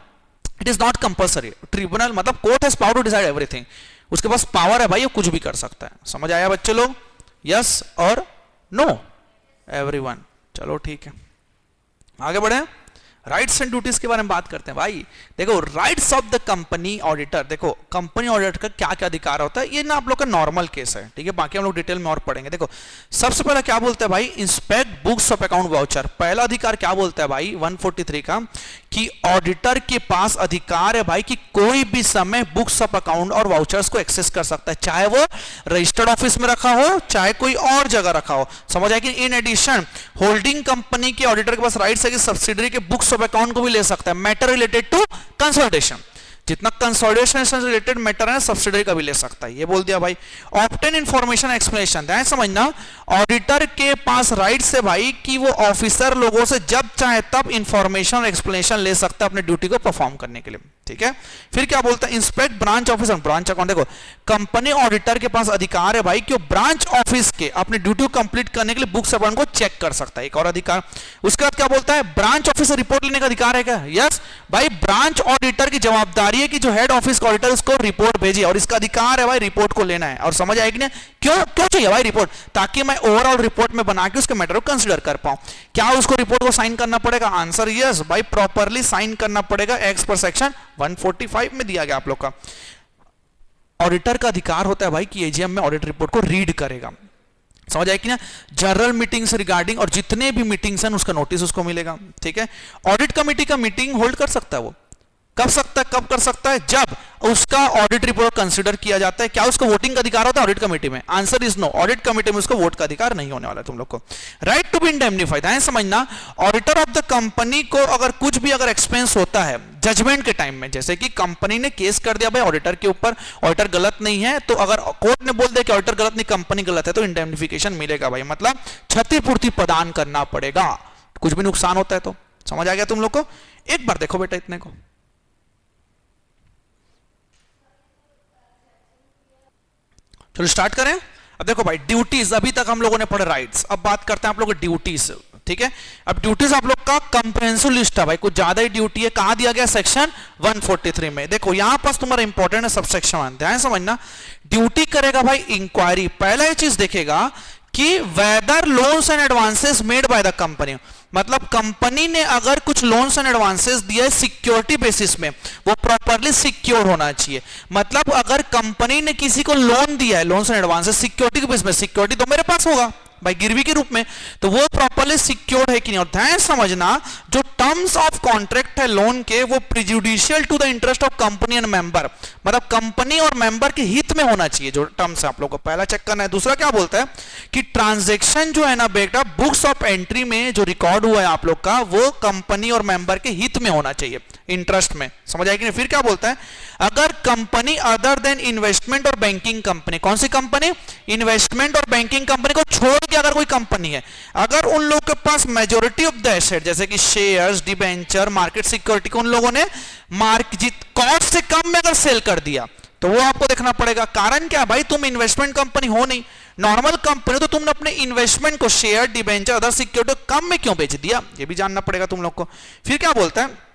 it is not compulsory. Tribunal मतलब court has power to decide everything, उसके पास पावर है भाई, वो कुछ भी कर सकता है, समझ आया बच्चे लोग? यस और नो एवरीवन। चलो ठीक है, आगे बढ़े। राइट्स एंड ड्यूटीज के बारे में बात करते हैं भाई। देखो rights of the company auditor, देखो कंपनी ऑडिटर का क्या क्या अधिकार होता है, ये ना आप लोग का नॉर्मल केस है, ठीक है, बाकी हम लोग डिटेल में और पढ़ेंगे। देखो सबसे पहले क्या बोलते हैं भाई, inspect books of account voucher. पहला अधिकार क्या बोलता है भाई 143 का, कि ऑडिटर के पास अधिकार है भाई कि कोई भी समय बुक्स ऑफ अकाउंट और वाउचर्स को एक्सेस कर सकता है, चाहे वो रजिस्टर्ड ऑफिस में रखा हो चाहे कोई और जगह रखा हो, समझ आए कि। इन एडिशन होल्डिंग कंपनी के ऑडिटर के पास राइट्स है कि सब्सिडरी के बुक्स ऑफ अकाउंट को भी ले सकता है, मैटर रिलेटेड टू कंसोलिडेशन, जितना कंसोलिडेशन से रिलेटेड मैटर है सब्सिडरी का भी ले सकता है, ये बोल दिया भाई। ऑब्टेन इंफॉर्मेशन एक्सप्लेनेशन, ध्यान समझना, ऑडिटर के पास राइट्स है भाई कि वो ऑफिसर लोगों से जब चाहे तब इंफॉर्मेशन और एक्सप्लेनेशन ले सकता है अपने ड्यूटी को परफॉर्म करने के लिए, ठीक है। फिर क्या बोलता है, inspect branch office and branch account. देखो कंपनी ऑडिटर के पास अधिकार है भाई कि वो ब्रांच ऑफिस के अपने ड्यूटी को कंप्लीट करने के लिए बुक्स अकाउंट को चेक कर सकता है, एक और अधिकार। उसके बाद क्या बोलता है, ब्रांच ऑफिस से रिपोर्ट लेने का अधिकार है क्या, यस भाई, ब्रांच ऑडिटर की जवाबदारी है कि जो हेड ऑफिस का ऑडिटर उसको रिपोर्ट भेजे, और इसका अधिकार है भाई रिपोर्ट को लेना है। और समझ आएगी ना क्यों क्यों चाहिए भाई रिपोर्ट, ताकि मैं ओवरऑल रिपोर्ट में बना के उसके मैटर को कंसीडर कर पाऊं। क्या उसको रिपोर्ट को साइन करना पड़ेगा, आंसर यस भाई, प्रॉपर्ली साइन करना पड़ेगा, एक्स पर सेक्शन 145 में दिया गया आप लोग का। ऑडिटर का अधिकार होता है भाई कि एजीएम में ऑडिट रिपोर्ट को रीड करेगा, समझ आए कि ना। जनरल मीटिंग से रिगार्डिंग और जितने भी मीटिंग्स हैं उसका नोटिस उसको मिलेगा, ठीक है। ऑडिट कमेटी का मीटिंग होल्ड कर सकता है वो, कब सकता है, कब कर सकता है, जब उसका ऑडिट रिपोर्ट कंसीडर किया जाता है। क्या उसको वोटिंग का अधिकार होता है ऑडिट कमेटी में, answer is no, audit committee में उसको वोट का अधिकार नहीं होने वाला तुम लोग को। राइट टू बी इंडेमनिफाइड, है समझना, ऑडिटर ऑफ द कंपनी को अगर कुछ भी अगर एक्सपेंस होता है जजमेंट के टाइम में, जैसे कि कंपनी ने केस कर दिया भाई ऑडिटर के ऊपर, ऑडिटर गलत नहीं है, तो अगर कोर्ट ने बोल दिया कि ऑडिटर गलत नहीं कंपनी गलत है, तो इंडेमनिफिकेशन मिलेगा भाई, मतलब क्षतिपूर्ति प्रदान करना पड़ेगा, कुछ भी नुकसान होता है तो। समझ आ गया तुम लोग को। एक बार देखो बेटा इतने को, चलो स्टार्ट करें। अब देखो भाई ड्यूटीज, अभी तक हम लोगों ने पढ़े राइट्स, अब बात करते हैं आप लोग ड्यूटीज, ठीक है। अब ड्यूटीज आप लोग का कंप्रेहेंसिव लिस्ट है भाई, कुछ ज्यादा ही ड्यूटी है, कहां दिया गया, सेक्शन 143 में। देखो यहां पास तुम्हारा इंपॉर्टेंट है सबसेक्शन 1, ध्यान समझना। ड्यूटी करेगा भाई इंक्वायरी, पहला ये चीज देखेगा कि whether loans and advances made by the company, मतलब कंपनी ने अगर कुछ लोन्स एंड एडवांसेस दिया है सिक्योरिटी बेसिस में, वो प्रॉपर्ली सिक्योर होना चाहिए। मतलब अगर कंपनी ने किसी को लोन दिया है, लोन्स एंड एडवांसेस सिक्योरिटी के बेसिस में, सिक्योरिटी तो मेरे पास होगा भाई गिरवी के रूप में, तो वो प्रॉपर्ली सिक्योर्ड है कि नहीं। और ध्यान समझना, जो टर्म्स ऑफ कॉन्ट्रैक्ट है लोन के, वो prejudicial to the interest of company and member, मतलब कंपनी और मेंबर के हित में होना चाहिए जो टर्म्स है आप लोग को पहला चेक करना है। दूसरा क्या बोलता है कि ट्रांजैक्शन जो है ना बेटा, बुक्स ऑफ एंट्री में जो रिकॉर्ड हुआ है आप लोग का, वो कंपनी और मेंबर के हित में होना चाहिए, इंटरेस्ट में, समझ आएगी। फिर क्या बोलता है, अगर कंपनी अदर देन इन्वेस्टमेंट और बैंकिंग कंपनी, कौन सी कंपनी, इन्वेस्टमेंट और बैंकिंग कंपनी को छोड़ के अगर कोई कंपनी है, अगर उन लोगों के पास मेजॉरिटी ऑफ द एसेट जैसे कि शेयर्स, डिबेंचर, मार्केट सिक्योरिटी को उन लोगों ने मार्केट कॉस्ट से कम में अगर सेल कर दिया, तो वो आपको देखना पड़ेगा। कारण क्या भाई, तुम इन्वेस्टमेंट कंपनी हो नहीं, नॉर्मल कंपनी, तो तुमने अपने इन्वेस्टमेंट को शेयर, डिबेंचर, अदर सिक्योरिटी कम में क्यों बेच दिया, ये भी जानना पड़ेगा तुम लोग को। फिर क्या बोलता है,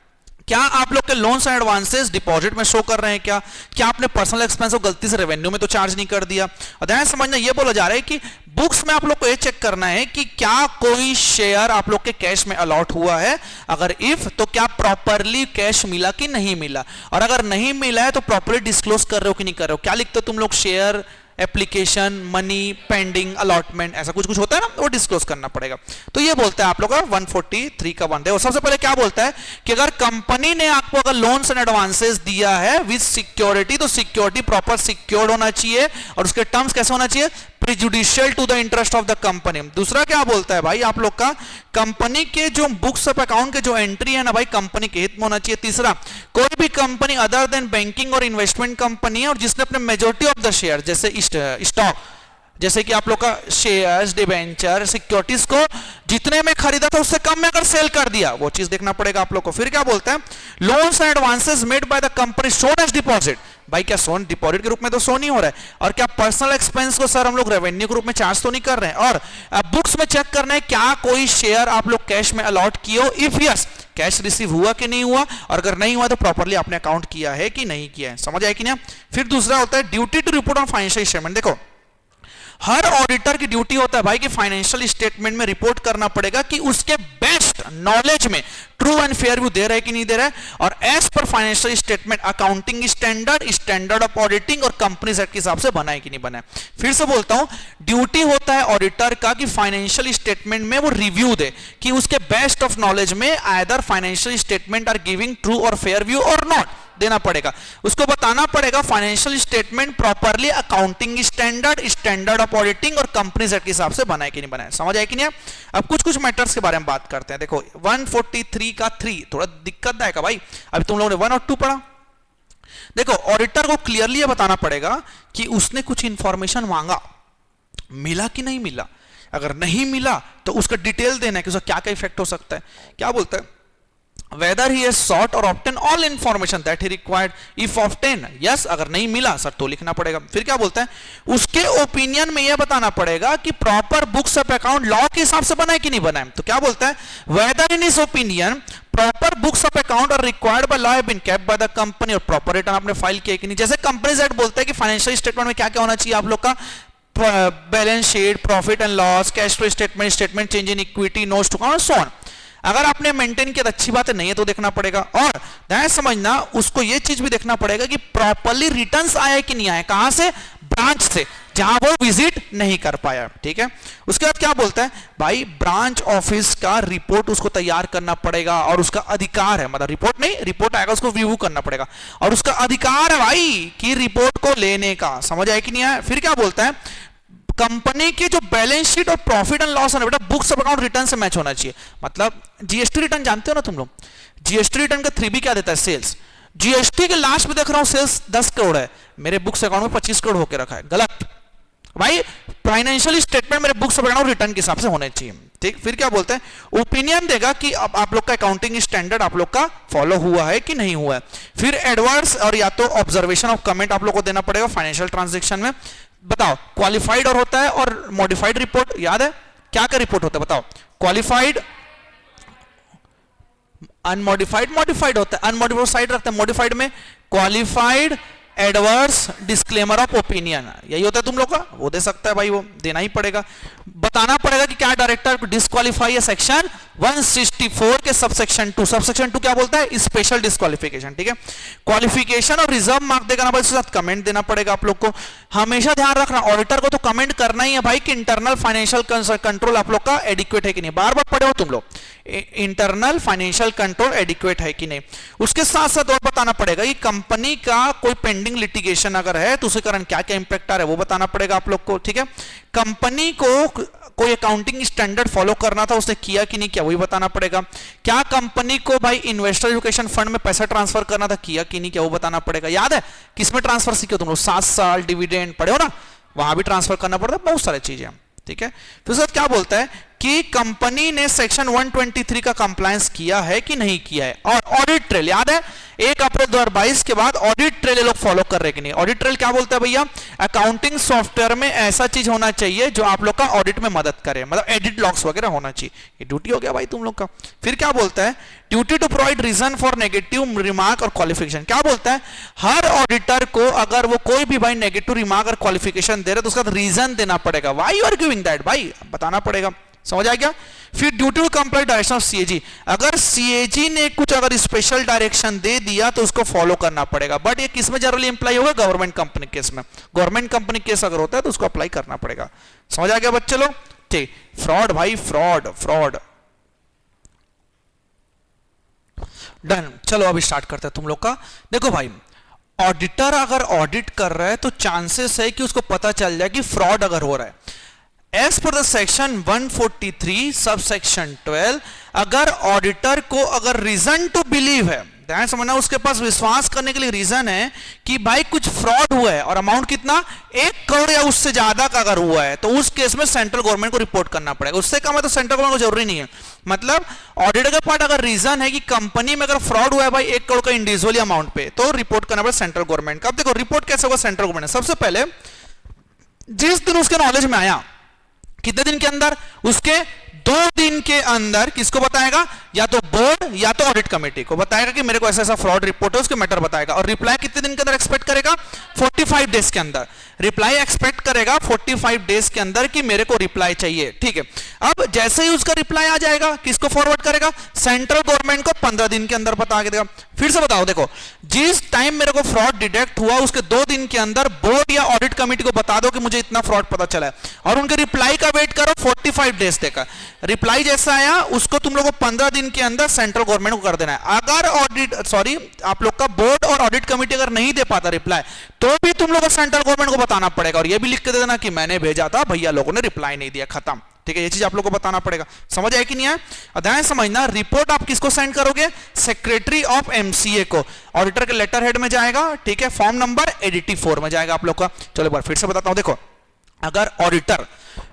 क्या आप लोग के लोन्स एंड एडवांसेस डिपॉजिट में शो कर रहे हैं, क्या आपने पर्सनल एक्सपेंस को गलती से रेवेन्यू में तो चार्ज नहीं कर दिया। और ध्यान समझना, ये बोला जा रहा है कि बुक्स में आप लोग को ये चेक करना है कि क्या कोई शेयर आप लोग के कैश में अलॉट हुआ है, अगर इफ तो क्या प्रॉपरली कैश मिला कि नहीं मिला, और अगर नहीं मिला है तो प्रॉपरली डिस्क्लोज कर रहे हो कि नहीं कर रहे हो। क्या लिखते हो तुम लोग, share, application, money, pending, allotment, ऐसा कुछ कुछ होता है ना, वो डिस्क्लोज करना पड़ेगा। तो ये बोलता है आप लोग का 143 का 1। देखो सबसे पहले क्या बोलता है कि अगर कंपनी ने आपको अगर लोन्स एंड एडवांसेस दिया है विद सिक्योरिटी, तो सिक्योरिटी प्रॉपर सिक्योर्ड होना चाहिए, और उसके टर्म्स कैसे होना चाहिए, prejudicial to the interest of the company. दूसरा क्या बोलता है भाई आप लोग का, कंपनी के जो बुक्स ऑफ अकाउंट के जो एंट्री है ना भाई, कंपनी के हित में होना चाहिए। तीसरा, कोई भी कंपनी अदर देन बैंकिंग और इन्वेस्टमेंट कंपनी है और जिसने अपने मेजॉरिटी ऑफ द शेयर जैसे स्टॉक, जैसे कि आप लोग का शेयर्स, डिबेंचर, सिक्योरिटीज को जितने में खरीदा था उससे कम में अगर सेल कर दिया, वो चीज देखना पड़ेगा आप लोग को। फिर क्या बोलता है, loans and advances made by the company shown as deposit, भाई क्या सोन डिपॉजिट के रूप में तो शो नहीं हो रहा है, और क्या पर्सनल एक्सपेंस को सर हम लोग रेवेन्यू के रूप में चार्ज तो नहीं कर रहे हैं। और बुक्स में चेक करना है क्या कोई शेयर आप लोग कैश में अलॉट किए हो, इफ यस कैश रिसीव हुआ कि नहीं हुआ, और अगर नहीं हुआ तो प्रॉपर्ली आपने अकाउंट किया है कि नहीं किया है, समझ आए कि नहीं। फिर दूसरा होता है duty to report on financial statement. देखो हर ऑडिटर की ड्यूटी होता है भाई कि फाइनेंशियल स्टेटमेंट में रिपोर्ट करना पड़ेगा कि उसके बेस्ट नॉलेज में ट्रू एंड फेयर व्यू दे रहा है कि नहीं दे रहा है, और as per financial statement accounting standard of auditing और कंपनीज एक्ट के हिसाब से बना है कि नहीं बना है। फिर से बोलता हूं, ड्यूटी होता है ऑडिटर का कि फाइनेंशियल स्टेटमेंट में वो रिव्यू दे कि उसके बेस्ट ऑफ नॉलेज में either financial statement are giving true और फेयर व्यू और नॉट, देना पड़ेगा। उसको बताना पड़ेगा financial statement properly accounting standard of auditing और कंपनीज एक्ट के हिसाब से बना है कि नहीं बना है। समझ आए कि नहीं? अब कुछ मैटर्स के बारे में बात करते हैं। देखो 143 का 3 थोड़ा दिक्कतदायक है भाई, अभी तुम लोगों ने 1 और 2 पढ़ा। देखो ऑडिटर को क्लियरली बताना पड़ेगा कि उसने कुछ इंफॉर्मेशन मांगा, मिला कि नहीं मिला। अगर नहीं मिला तो उसका डिटेल देना है कि उसका क्या क्या इफेक्ट हो सकता है। क्या बोलता है, whether he has sought or obtained all information that he required, if obtained yes, अगर नहीं मिला सर तो लिखना पड़ेगा। फिर क्या बोलता है, उसके ओपिनियन में यह बताना पड़ेगा कि proper books of account law के हिसाब से बना है कि नहीं बना है। तो क्या बोलता है, whether in his opinion proper books of account are required by law have been kept by the company, और प्रॉपर रिटर्न आपने फाइल किया कि नहीं। जैसे कंपनीज एक्ट बोलता है कि फाइनेंशियल स्टेटमेंट में क्या क्या होना चाहिए आप लोग का, balance sheet, profit and loss, cash flow statement, statement change in equity, notes to account, so on. अगर आपने मेंटेन किया तो अच्छी बात है, नहीं है तो देखना पड़ेगा। और ध्यान समझना, उसको यह चीज भी देखना पड़ेगा कि प्रॉपर्ली रिटर्न्स आया कि नहीं आया, कहां से, ब्रांच से, जहां वो विजिट नहीं कर पाया। ठीक है, उसके बाद क्या बोलता है भाई, ब्रांच ऑफिस का रिपोर्ट उसको तैयार करना पड़ेगा और उसका अधिकार है, मतलब रिपोर्ट नहीं, रिपोर्ट आएगा उसको व्यू करना पड़ेगा और उसका अधिकार है भाई कि रिपोर्ट को लेने का। समझ आया कि नहीं आया? फिर क्या बोलता है, कंपनी के जो बैलेंस शीट और प्रॉफिट एंड लॉस है बेटा, बुक्स ऑफ अकाउंट रिटर्न से मैच होना चाहिए। मतलब जीएसटी रिटर्न जानते हो ना तुम लोग, जीएसटी रिटर्न का 3B क्या देता है, सेल्स। जीएसटी के लास्ट में देख रहा हूं सेल्स 10 करोड़ है, मेरे बुक्स अकाउंट में 25 करोड़ होकर रखा है, गलत भाई। फाइनेंशियल स्टेटमेंट मेरे बुक्स ऑफ अकाउंट रिटर्न के हिसाब से होने चाहिए। ठीक, फिर क्या बोलते हैं, ओपिनियन देगा कि अब आप लोग का अकाउंटिंग स्टैंडर्ड आप लोग का फॉलो हुआ है कि नहीं हुआ है। फिर एडवर्स और या तो ऑब्जर्वेशन ऑफ कमेंट आप लोग को देना पड़ेगा फाइनेंशियल ट्रांजेक्शन में। बताओ, क्वालिफाइड और होता है और मॉडिफाइड रिपोर्ट, याद है क्या क्या रिपोर्ट होता है बताओ, क्वालिफाइड, अनमॉडिफाइड, मॉडिफाइड होता है, अनमॉडिफाइड साइड रखते हैं, मॉडिफाइड में qualified, adverse, disclaimer of opinion, यही होता है तुम लोग का, वो दे सकता है भाई, वो देना ही पड़ेगा। बताना पड़ेगा कि क्या डायरेक्टर को डिस्क्वालीफाई है सेक्शन 164 के सबसेक्शन 2, सबसेक्शन 2 क्या बोलता है, स्पेशल डिस्क्वालिफिकेशन। ठीक है, क्वालिफिकेशन और रिजर्व मार्क देगा ना भाई, उसके साथ कमेंट देना पड़ेगा आप लोग को। हमेशा ध्यान रखना, ऑडिटर को तो कमेंट करना ही है भाई कि इंटरनल फाइनेंशियल कंट्रोल आप लोग का एडिक्वेट है कि नहीं, बार बार पढ़े हो तुम लोग, इंटरनल फाइनेंशियल कंट्रोल एडिक्वेट है कि नहीं। उसके साथ साथ और बताना पड़ेगा कि कंपनी का कोई पेंडिंग लिटिगेशन अगर है तो उसके कारण क्या क्या इंपैक्ट आ रहा है वो बताना पड़ेगा आप लोग को। ठीक है, कंपनी को कोई अकाउंटिंग स्टैंडर्ड फॉलो करना था, उसने किया कि नहीं किया वही बताना पड़ेगा। क्या कंपनी को भाई इन्वेस्टर एजुकेशन फंड में पैसा ट्रांसफर करना था, किया कि नहीं किया वो बताना पड़ेगा। याद है किसमें ट्रांसफर सीखे तुम लोग, 7 साल डिविडेंड पढ़े हो ना, वहां भी ट्रांसफर करना पड़ता है, बहुत सारी चीजें। ठीक है, तो उसके बाद क्या बोलता है कि कंपनी ने सेक्शन 123 का कंप्लायंस किया है कि नहीं किया है। और ऑडिट ट्रेल याद है, 1 अप्रैल 2022 के बाद ऑडिट ट्रेल लोग फॉलो कर रहे कि नहीं। ऑडिट ट्रेल क्या बोलता है भैया, अकाउंटिंग सॉफ्टवेयर में ऐसा चीज होना चाहिए जो आप लोग का ऑडिट में मदद करे, मतलब एडिट लॉग्स वगैरह होना चाहिए। ये ड्यूटी हो गया भाई तुम लोग का। फिर क्या बोलता है, duty to provide reason for negative remark और क्वालिफिकेशन। क्या बोलता है, हर ऑडिटर को अगर वो कोई भी भाई नेगेटिव रिमार्क और क्वालिफिकेशन दे रहे तो उसका रीजन देना पड़ेगा, why you are giving that, भाई बताना पड़ेगा। समझ आ गया। फिर duty to comply direction of CAG, अगर सीएजी ने कुछ अगर स्पेशल डायरेक्शन दे दिया तो उसको फॉलो करना पड़ेगा। बट ये किस में जनरली इंप्लाई होगा, गवर्नमेंट कंपनी केस में। गवर्नमेंट कंपनी केस अगर होता है तो उसको अप्लाई करना पड़ेगा। समझ आ गया बच्चे लोग। ठीक, फ्रॉड भाई, फ्रॉड फ्रॉड डन। चलो अभी स्टार्ट करते हैं तुम लोग का। देखो भाई, ऑडिटर अगर ऑडिट कर रहा है तो चांसेस है कि उसको पता चल जाए कि फ्रॉड अगर हो रहा है। As per the section 143 sub section 12, अगर ऑडिटर को अगर रीजन टू बिलीव है, ध्यान समझना, उसके पास विश्वास करने के लिए रीजन है कि भाई कुछ फ्रॉड हुआ है और अमाउंट कितना 1 करोड़ या उससे ज्यादा का अगर हुआ है तो उस केस में सेंट्रल गवर्नमेंट को रिपोर्ट करना पड़ेगा। उससे कम है तो सेंट्रल गवर्नमेंट को जरूरी नहीं है। मतलब ऑडिटर के पास अगर रीजन है कि कंपनी में अगर फ्रॉड हुआ है भाई 1 करोड़ का इंडिविजुअली अमाउंट पे, तो रिपोर्ट करना पड़ेगा सेंट्रल गवर्नमेंट का। अब देखो रिपोर्ट कैसे होगा सेंट्रल गवर्नमेंट। सबसे पहले जिस दिन उसके नॉलेज में आया कितने दिन के अंदर? उसके 2 दिन के अंदर किसको बताएगा? या तो बोर्ड या तो ऑडिट कमेटी को बताएगा कि मेरे को ऐसा ऐसा फ्रॉड रिपोर्ट है, उसके मैटर बताएगा। और रिप्लाई कितने दिन के अंदर एक्सपेक्ट करेगा? 45 डेज के अंदर रिप्लाई एक्सपेक्ट करेगा, 45 डेज के अंदर कि मेरे को रिप्लाई चाहिए, ठीक है। अब जैसे ही उसका रिप्लाई आ जाएगा, किसको फॉरवर्ड करेगा? सेंट्रल गवर्नमेंट को 15 दिन के अंदर बता के देगा। फिर से बताओ, देखो जिस टाइम मेरे को फ्रॉड डिटेक्ट हुआ उसके 2 दिन के अंदर बोर्ड या ऑडिट कमेटी को बता दो कि मुझे इतना फ्रॉड पता चला है, और उनके रिप्लाई का वेट करो 45 डेज तक। रिप्लाई जैसा आया उसको तुम लोग को 15 दिन के अंदर सेंट्रल गवर्नमेंट को कर देना है। अगर आप लोग का बोर्ड और ऑडिट कमेटी अगर नहीं दे पाता रिप्लाई, तो भी तुम लोग को सेंट्रल गवर्नमेंट को बताना पड़ेगा, और ये भी लिख के दे देना कि मैंने भेजा था, भैया लोगों ने रिप्लाई नहीं दिया, खत्म, ठीक है। ये चीज आप लोग को बताना पड़ेगा। समझ आए कि नहीं आए? अध्याय समझना। रिपोर्ट आप किसको सेंड करोगे? सेक्रेटरी ऑफ एमसीए को। ऑडिटर के लेटर हेड में जाएगा, ठीक है, फॉर्म नंबर एडिटी 4 में जाएगा आप लोग का। चलो एक बार फिर से बताता हूं। देखो, अगर auditor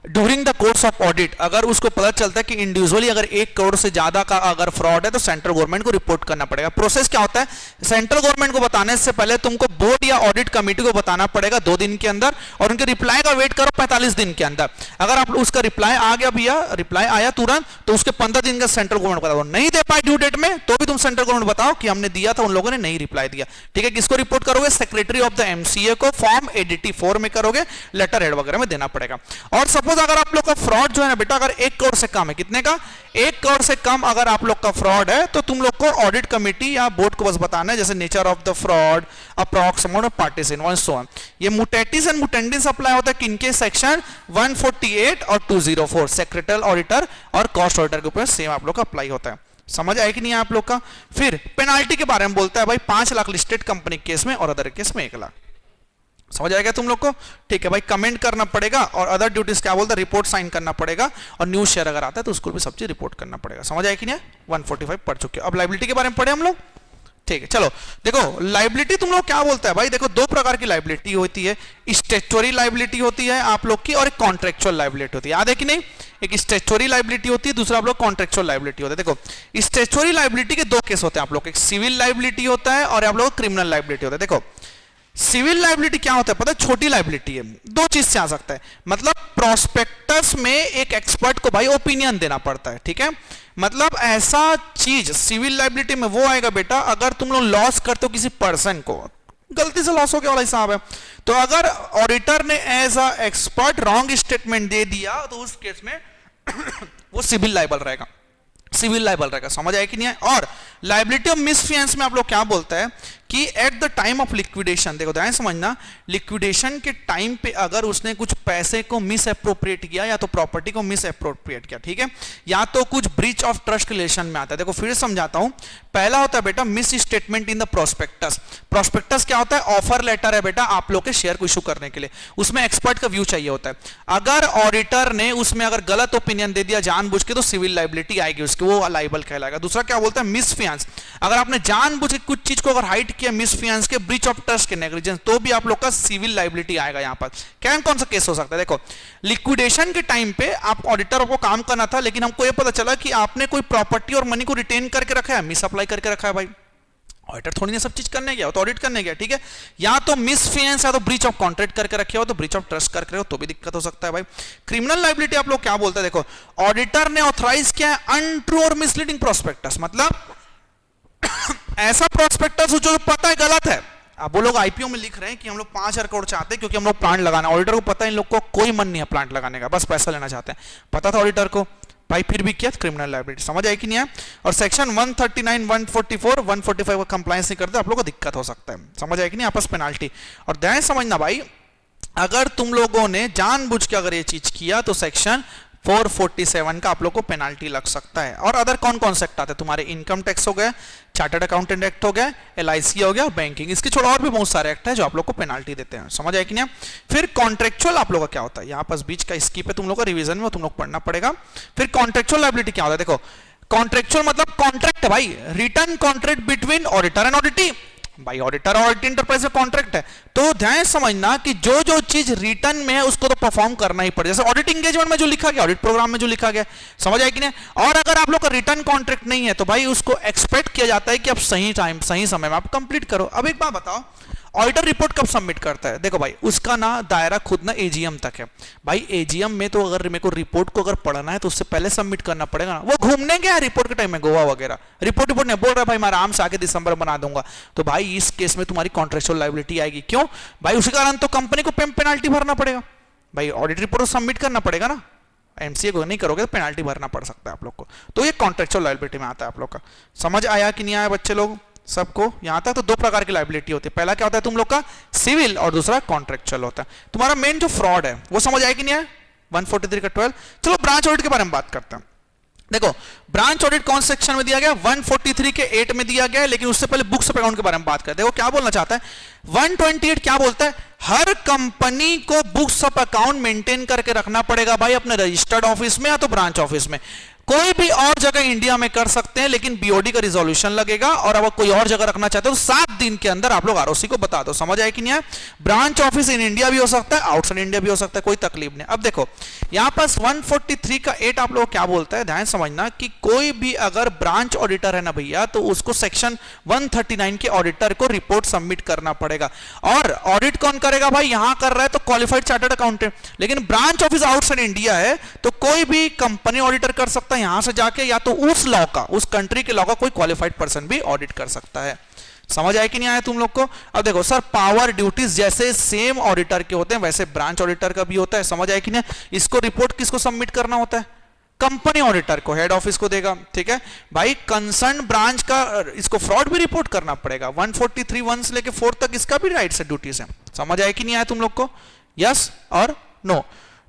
during the course of audit अगर उसको पता चलता है कि इंडिविजुअली अगर 1 करोड़ से ज्यादा का अगर फ्रॉड है, तो सेंट्रल गवर्नमेंट को रिपोर्ट करना पड़ेगा। प्रोसेस क्या होता है? सेंट्रल गवर्नमेंट को बताने से पहले तुमको बोर्ड या ऑडिट कमेटी को बताना पड़ेगा 2 दिन के अंदर, और उनके रिप्लाई का वेट करो 45 दिन के अंदर। अगर आप उसका रिप्लाई आ गया, भैया रिप्लाई आया तुरंत, तो उसके 15 दिन का सेंट्रल गवर्नमेंट बताओ। नहीं दे पाए ड्यू डेट में, तो भी तुम सेंट्रल गवर्नमेंट बताओ कि हमने दिया था, उन लोगों ने नहीं रिप्लाई दिया, ठीक है। किसको रिपोर्ट करोगे? सेक्रेटरी ऑफ द एमसीए को, फॉर्म एडिटी 4 में करोगे, लेटर हेड वगैरह में देना पड़ेगा। और सपोज अगर आप लोग का फ्रॉड जो है ना बेटा, अगर 1 करोड़ से कम है, कितने का? 1 करोड़ से कम अगर आप लोग का फ्रॉड है, तो तुम लोग को ऑडिट कमेटी या बोर्ड को बस बताना है, जैसे nature of the fraud, approx amount of participant, so on. ये मुटेटिस एंड मुटेंडिस अप्लाई होता है किनके? सेक्शन 148 और 204 सेक्रेटरी ऑडिटर और कॉस्ट ऑडिटर के ऊपर सेम आप लोग का अप्लाई होता है। समझ आए कि नहीं आप लोग का? फिर पेनाल्टी के बारे में बोलता है भाई, 5 लाख लिस्टेड कंपनी केस में और अदर केस में 1 लाख। समझ आएगा तुम लोग को? ठीक है भाई, कमेंट करना पड़ेगा, और अदर ड्यूटीज क्या बोलता है? रिपोर्ट साइन करना पड़ेगा, और न्यूज शेयर अगर आता है तो उसको भी सब चीज रिपोर्ट करना पड़ेगा। समझ आए कि नहीं? 145 पढ़ चुके हो। अब लाइबिलिटी के बारे में पढ़े हम लोग, ठीक है। चलो देखो, लाइबिलिटी तुम लोग क्या बोलता है भाई? देखो 2 प्रकार की लाइबिलिटी होती है, स्टैट्यूटरी लाइबिलिटी होती है आप लोग की, और एक कॉन्ट्रेक्चुअल लाइबिलिटी होती है। याद है कि नहीं? एक स्टैट्यूटरी लाइबिलिटी होती है, दूसरा आप लोग कॉन्ट्रेक्चुअल लाइबिलिटी होता है। देखो, स्टैट्यूटरी लाइबिलिटी के 2 केस होते हैं आप लोग, एक सिविल लाइबिलिटी होता है और आप लोग क्रिमिनल लाइबिलिटी होता है। देखो सिविल लाइबिलिटी क्या होता है पता है? छोटी लाइबिलिटी है, 2 चीज से आ सकता है। मतलब प्रोस्पेक्टस में एक एक्सपर्ट को भाई ओपिनियन देना पड़ता है, ठीक है। मतलब ऐसा चीज सिविल लाइबिलिटी में वो आएगा बेटा, अगर तुम लोग लॉस करते हो किसी पर्सन को, गलती से लॉस हो गया वाला हिसाब है, तो अगर ऑडिटर ने as a expert wrong statement दे दिया, तो उस केस में वो सिविल लाइबल रहेगा, सिविल लाइबल रहेगा। समझ आए कि नहीं है? और लाइबिलिटी ऑफ मिसफिनेंस में आप लोग क्या बोलता है कि at the time of liquidation, देखो ध्यान समझना, लिक्विडेशन के टाइम पे अगर उसने कुछ पैसे को मिस अप्रोप्रिएट किया या तो प्रॉपर्टी को मिस अप्रोप्रिएट किया, ठीक है, या तो कुछ ब्रीच ऑफ ट्रस्ट रिलेशन में आता है। देखो फिर समझाता हूं, पहला होता है बेटा miss statement in the prospectus. Prospectus क्या होता है? ऑफर लेटर है बेटा आप लोग के शेयर को इशू करने के लिए, उसमें एक्सपर्ट का व्यू चाहिए होता है। अगर ऑडिटर ने उसमें अगर गलत ओपिनियन दे दिया जानबूझ के, तो सिविल लाइबिलिटी आएगी उसकी, वो लाइबल कहलाएगा। दूसरा क्या बोलता है? मिसफिनेंस। अगर आपने जानबूझ के कुछ चीज को अगर हाइड किया मिसफिनेंस के, ब्रीच ऑफ ट्रस्ट के, नेग्लिजेंस, तो भी आप लोग का सिविल लाइबिलिटी आएगा। यहां पर कौन सा केस हो सकता है? देखो लिक्विडेशन के टाइम पे आप ऑडिटर को काम करना था, लेकिन हमको यह पता चला कि आपने कोई प्रॉपर्टी और मनी को रिटेन करके रखा है, मिस अप्लाई करके रखा है। भाई ऑडिटर थोड़ी ना सब चीज करने गया, तो ऑडिट करने गया, ठीक है। या तो मिसफिनेंस या तो ब्रीच ऑफ कॉन्ट्रैक्ट करके रखे हो, तो ब्रीच ऑफ ट्रस्ट करके रखो, तो भी दिक्कत हो सकता है भाई। क्रिमिनल लाइबिलिटी आप लोग क्या बोलते हैं? देखो ऑडिटर ने ऑथराइज किया है अनट्रू और मिसलीडिंग प्रोस्पेक्टस, मतलब ऐसा प्रोस्पेक्टस जो पता है गलत है। अब वो लोग आईपीओ में लिख रहे हैं कि हम लोग 5,000 करोड़ चाहते हैं क्योंकि हम लोग प्लांट लगाना, ऑडिटर को पता है इन लोग को कोई मन नहीं है प्लांट लगाने का, बस पैसा लेना चाहते हैं, पता था ऑडिटर को भाई, फिर भी किया, क्रिमिनल लाइबिलिटी। समझ आई कि नहीं है? और सेक्शन 139, 144, 145 का कंप्लायंस नहीं करते आप लोगों को दिक्कत हो सकता है। समझ आई कि नहीं? आपस पेनाल्टी। और ध्यान समझना भाई, अगर तुम लोगों ने जानबूझ के अगर ये चीज किया तो सेक्शन 447 का आप लोग को पेनाल्टी लग सकता है। और अदर कौन कौन से एक्ट आते हैं तुम्हारे? इनकम टैक्स हो गया, चार्टर्ड अकाउंटेंट एक्ट हो गया, एलआईसी हो गया, बैंकिंग, इसके छोड़ और भी बहुत सारे एक्ट है जो आप लोग को पेनाल्टी देते हैं। समझ आए कि नहीं? फिर कॉन्ट्रेक्चुअल आप लोग का क्या होता है? यहाँ पास बीच का स्किप है तुम लोग का, रिवीजन में तुम लोग पढ़ना पड़ेगा। फिर कॉन्ट्रेक्चुअल लायबिलिटी क्या होता है? देखो कॉन्ट्रेक्चुअल मतलब कॉन्ट्रैक्ट है भाई, return contract between auditor and auditee. भाई ऑडिटर और ऑडिट इंटरप्राइज में कॉन्ट्रैक्ट है, तो ध्यान समझना कि जो जो चीज रिटर्न में है उसको तो परफॉर्म करना ही पड़ेगा। जैसे ऑडिट एंगेजमेंट में जो लिखा गया, ऑडिट प्रोग्राम में जो लिखा गया, समझ आए कि नहीं? और अगर आप लोग का रिटर्न कॉन्ट्रैक्ट नहीं है तो भाई उसको एक्सपेक्ट किया जाता है कि आप सही टाइम सही समय में आप कंप्लीट करो। अब एक बात बताओ, ऑडिटर रिपोर्ट कब सबमिट करता है? देखो भाई उसका ना दायरा खुद ना एजीएम तक है भाई। एजीएम में तो अगर मेरे को रिपोर्ट को अगर पढ़ना है तो उससे पहले सबमिट करना पड़ेगा ना। वो घूमने गया रिपोर्ट के टाइम में गोवा वगैरह, रिपोर्ट नहीं बोल रहा भाई मैं आराम से आके दिसंबर बना दूंगा, तो भाई इस केस में तुम्हारी कॉन्ट्रेक्चुअल लायबिलिटी आएगी। क्यों भाई? उसी कारण तो कंपनी को पेनल्टी भरना पड़ेगा भाई, ऑडिट रिपोर्ट सबमिट करना पड़ेगा ना। एमसीए को नहीं करोगे तो पेनल्टी भरना पड़ सकता है आप लोग को, तो ये कॉन्ट्रेक्चुअल लायबिलिटी में आता है आप लोग का। समझ आया कि नहीं आया बच्चे लोग सबको यहां तक? तो दो प्रकार की लायबिलिटी होती है, पहला क्या होता है तुम लोग का सिविल और दूसरा कॉन्ट्रेक्चुअल होता है। तुम्हारा मेन जो फ्रॉड है वो समझ आया कि नहीं आया? 143 का 12। चलो ब्रांच ऑडिट के बारे में बात करते हैं। देखो ब्रांच ऑडिट कौन सेक्शन में दिया गया? 143 के 8 में दिया गया है, लेकिन उससे पहले बुक्स ऑफ अकाउंट के बारे में बात करते हैं। देखो क्या बोलना चाहता है 128 क्या बोलता है? हर कंपनी को बुक्स ऑफ अकाउंट मेंटेन करके रखना पड़ेगा भाई अपने रजिस्टर्ड ऑफिस में या तो ब्रांच ऑफिस में। कोई भी और जगह इंडिया में कर सकते हैं, लेकिन बीओडी का रिजोल्यूशन लगेगा, और अगर कोई और जगह रखना चाहते हो तो 7 दिन के अंदर आप लोग आरओसी को बता दो। समझ आए कि नहीं है? ब्रांच ऑफिस इन इंडिया भी हो सकता है, आउटसाइड इंडिया भी हो सकता है, कोई तकलीफ नहीं। अब देखो यहां पास 143 का 8 आप लोग क्या बोलता है, ध्यान समझना कि कोई भी अगर ब्रांच ऑडिटर है ना भैया, तो उसको सेक्शन 139 के ऑडिटर को रिपोर्ट सबमिट करना पड़ेगा। और ऑडिट कौन करेगा भाई? यहां कर रहा है तो क्वालिफाइड चार्टर्ड अकाउंटेंट, लेकिन ब्रांच ऑफिस आउटसाइड इंडिया है तो कोई भी कंपनी ऑडिटर कर सकता है यहां से जाके, या तो उस लॉ का, उस कंट्री के लॉ का कोई क्वालिफाइड पर्सन भी ऑडिट कर सकता है। समझ आया कि नहीं आया तुम लोग को? अब देखो सर पावर ड्यूटीज जैसे सेम ऑडिटर के होते हैं वैसे ब्रांच ऑडिटर का भी होता है। समझ आया कि नहीं? इसको रिपोर्ट किसको सबमिट करना होता है? कंपनी ऑडिटर को, हेड ऑफिस को देगा। ठीक है भाई, कंसर्न ब्रांच का इसको फ्रॉड भी रिपोर्ट करना पड़ेगा। 143 1 से लेके 4 तक इसका भी राइट से ड्यूटीज है। समझ आया कि नहीं आया तुम लोग को? यस और नो?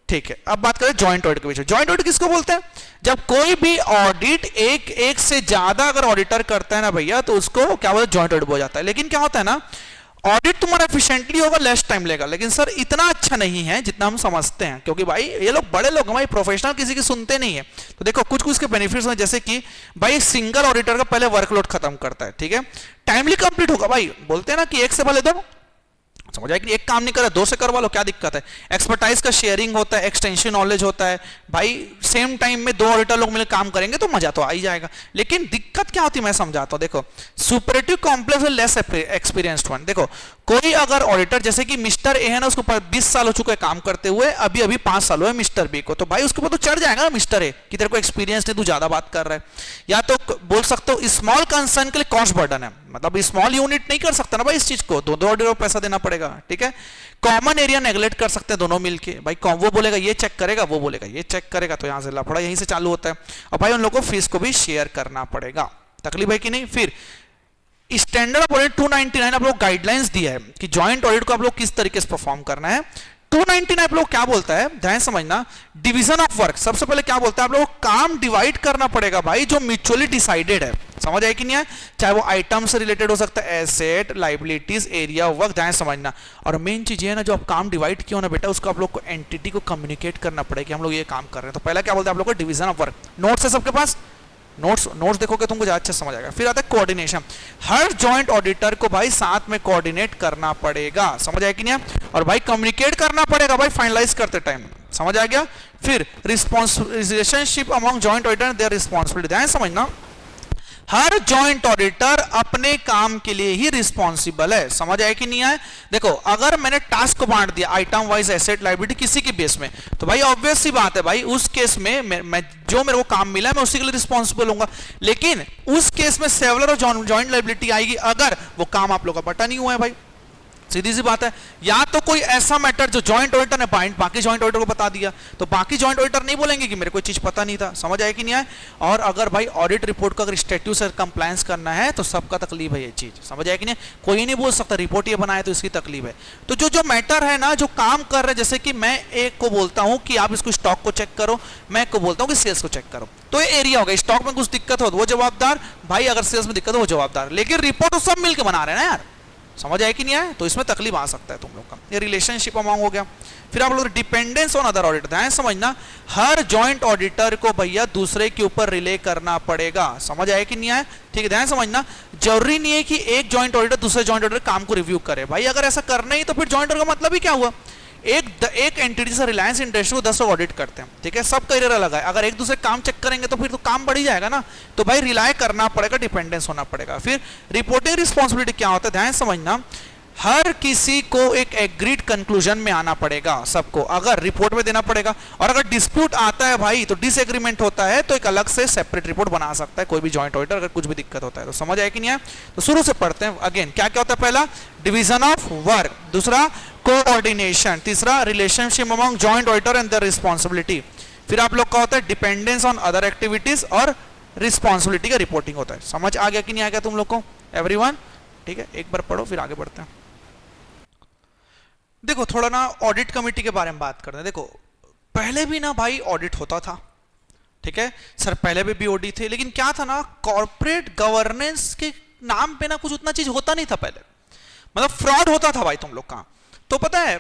ठीक है, अब बात करें जॉइंट ऑडिट के पीछे। जॉइंट ऑडिट किसको बोलते हैं? जब कोई भी ऑडिट एक से ज्यादा अगर ऑडिटर करता है ना भैया, तो उसको क्या बोलते हैं? जॉइंट ऑडिट हो जाता है। लेकिन क्या होता है ना, ऑडिट तुम्हारा एफिशिएंटली होगा, लेस टाइम लेगा, लेकिन सर इतना अच्छा नहीं है जितना हम समझते हैं, क्योंकि भाई ये लोग बड़े लोग हमारे प्रोफेशनल किसी की सुनते नहीं है। तो देखो कुछ कुछ के बेनिफिट्स हैं, जैसे कि भाई सिंगल ऑडिटर का पहले वर्कलोड खत्म करता है। ठीक है, टाइमली कंप्लीट होगा भाई, बोलते हैं ना कि एक से पहले दो। समझ आया कि एक काम नहीं कर रहा 2 से करवा लो, क्या दिक्कत है? एक्सपर्टाइज का शेयरिंग होता है, एक्सटेंशन नॉलेज होता है भाई, सेम टाइम में 2 ऑडिटर लोग मिलकर काम करेंगे तो मजा तो आ ही जाएगा। लेकिन दिक्कत क्या होती है मैं समझाता हूं। देखो सुपरेटिव कॉम्प्लेक्स और लेस एक्सपीरियंस्ड वन। देखो कोई अगर ऑडिटर जैसे कि मिस्टर ए है ना, उसको 20 साल हो चुके हैं काम करते हुए, अभी अभी 5 साल हुए मिस्टर बी को, तो भाई उसके ऊपर तो चढ़ जाएगा ना मिस्टर ए कि तेरे को एक्सपीरियंस नहीं, तू ज्यादा बात कर रहा है। या तो बोल सकते हो स्मॉल कंसर्न के लिए कॉस्ट बर्डन है, मतलब स्मॉल यूनिट नहीं कर सकता ना भाई इस चीज को, 2 ऑडिटर को पैसा देना पड़ेगा। ठीक है, कॉमन एरिया नेगलेक्ट कर सकते हैं दोनों मिलके भाई, वो बोलेगा ये चेक करेगा, वो बोलेगा ये चेक करेगा, तो यहां से लफड़ा यहीं से चालू होता है। और भाई उन लोगों को फीस को भी शेयर करना पड़ेगा। तकलीफ है कि नहीं? फिर स्टैंडर्ड ऑफ ऑडिट 299 आप लोग गाइडलाइंस दिया है कि जॉइंट ऑडिट को आप लोग किस तरीके से परफॉर्म करना है। 299 आप लोग क्या बोलता है, ध्यान समझना, डिवीजन ऑफ वर्क। सबसे पहले क्या बोलता है, आप लोगों को काम डिवाइड करना पड़ेगा भाई जो म्यूचुअली डिसाइडेड है। समझ आए कि नहीं है? चाहे वो आइटम से रिलेटेड हो सकता है, asset, liabilities, area of work, ध्यान समझना। और मेन चीज ये है ना, जो आप काम डिवाइड किया हो ना बेटा, उसको आप लोग को एंटिटी को कम्युनिकेट करना पड़ेगा कि हम लोग ये काम कर रहे हैं। तो पहला क्या बोलते हैं आप लोग को, डिवीजन ऑफ वर्क। नोट्स है सबके पास? नोट्स देखोगे तुमको ज्यादा अच्छा समझ आएगा। फिर आता है कोऑर्डिनेशन। हर जॉइंट ऑडिटर को भाई साथ में कोऑर्डिनेट करना पड़ेगा। समझ आया कि नहीं? और भाई कम्युनिकेट करना पड़ेगा भाई फाइनलाइज करते टाइम। समझ आ गया? फिर relationship among joint auditor, their responsibility. ध्यान समझना, हर जॉइंट ऑडिटर अपने काम के लिए ही रिस्पॉन्सिबल है। समझ आया कि नहीं आया? देखो अगर मैंने टास्क को बांट दिया आइटम वाइज, एसेट, लायबिलिटी किसी की बेस में, तो भाई ऑब्वियस सी बात है भाई उस केस में मैं जो मेरे को काम मिला है मैं उसी के लिए रिस्पॉन्सिबल होऊंगा। लेकिन उस केस में सेवलर और जॉइंट लायबिलिटी आएगी अगर वो काम आप लोग का बटा नहीं हुआ है भाई, सीधी सी बात है। या तो कोई ऐसा मैटर जो जॉइंट ऑडिटर ने बाकी जॉइंट ऑडिटर को बता दिया, तो बाकी जॉइंट ऑडिटर नहीं बोलेंगे कि मेरे को चीज पता नहीं था। समझ आया कि नहीं आया? और अगर भाई ऑडिट रिपोर्ट को अगर स्टैट्यूट से कंप्लायंस करना है तो सबका तकलीफ है ये चीज। समझ आया कि नहीं? कोई नहीं बोल सकता रिपोर्ट ये बनाया तो इसकी तकलीफ है। तो जो मैटर है ना, जो काम कर रहे हैं, जैसे कि मैं एक को बोलता हूं कि आप इसको स्टॉक को चेक करो, मैं एक को बोलता हूं कि सेल्स को चेक करो, तो ये एरिया होगा। स्टॉक में कुछ दिक्कत हो तो वो जवाबदार भाई, अगर सेल्स में दिक्कत हो वो जवाबदार, लेकिन रिपोर्ट तो सब मिलकर बना रहे हैं ना यार। समझ आया कि नहीं आया? तो इसमें तकलीफ आ सकता है तुम लोग का। ये रिलेशनशिप अमाउंट हो गया। फिर आप लोग डिपेंडेंस ऑन अदर ऑडिटर। ध्यान समझना, हर जॉइंट ऑडिटर को भैया दूसरे के ऊपर रिले करना पड़ेगा। समझ आया कि नहीं आया? ठीक है, ध्यान समझना, जरूरी नहीं है कि एक जॉइंट ऑडिटर दूसरे जॉइंट ऑडिटर काम को रिव्यू करे भाई। अगर ऐसा करना ही तो फिर जॉइंट ऑडिटर का मतलब ही क्या हुआ? एक एंटिटी से रिलायंस इंडस्ट्री को 10 लोग ऑडिट करते हैं, ठीक है, सब करियर अलग है। अगर एक दूसरे काम चेक करेंगे तो फिर तो काम बढ़ ही जाएगा ना। तो भाई रिलाय करना पड़ेगा, डिपेंडेंस होना पड़ेगा। फिर रिपोर्टिंग रिस्पॉन्सिबिलिटी क्या होता है, ध्यान समझना, हर किसी को एक एग्रीड कंक्लूजन में आना पड़ेगा, सबको अगर रिपोर्ट में देना पड़ेगा। और अगर डिस्प्यूट आता है भाई, तो डिसएग्रीमेंट होता है, तो एक अलग से सेपरेट रिपोर्ट बना सकता है कोई भी जॉइंट ऑडिटर, अगर कुछ भी दिक्कत होता है तो। समझ आया कि नहीं आया? तो शुरू से पढ़ते हैं। अगेन क्या क्या होता है? पहला डिवीजन ऑफ वर्क, दूसरा कोऑर्डिनेशन, तीसरा relationship among joint auditor and the responsibility, फिर आप लोग का होता है डिपेंडेंस ऑन अदर एक्टिविटीज, और रिस्पॉन्सिबिलिटी का रिपोर्टिंग होता है। समझ आ गया कि नहीं आ गया तुम लोग को एवरीवन? ठीक है, एक बार पढ़ो फिर आगे बढ़ते हैं। देखो थोड़ा ना ऑडिट कमेटी के बारे में बात करते हैं। देखो पहले भी ना भाई ऑडिट होता था, ठीक है सर, पहले भी बीओडी थे, लेकिन क्या था ना, कॉर्पोरेट गवर्नेंस के नाम पे ना कुछ उतना चीज होता नहीं था पहले, मतलब फ्रॉड होता था भाई तुम लोग का। तो पता है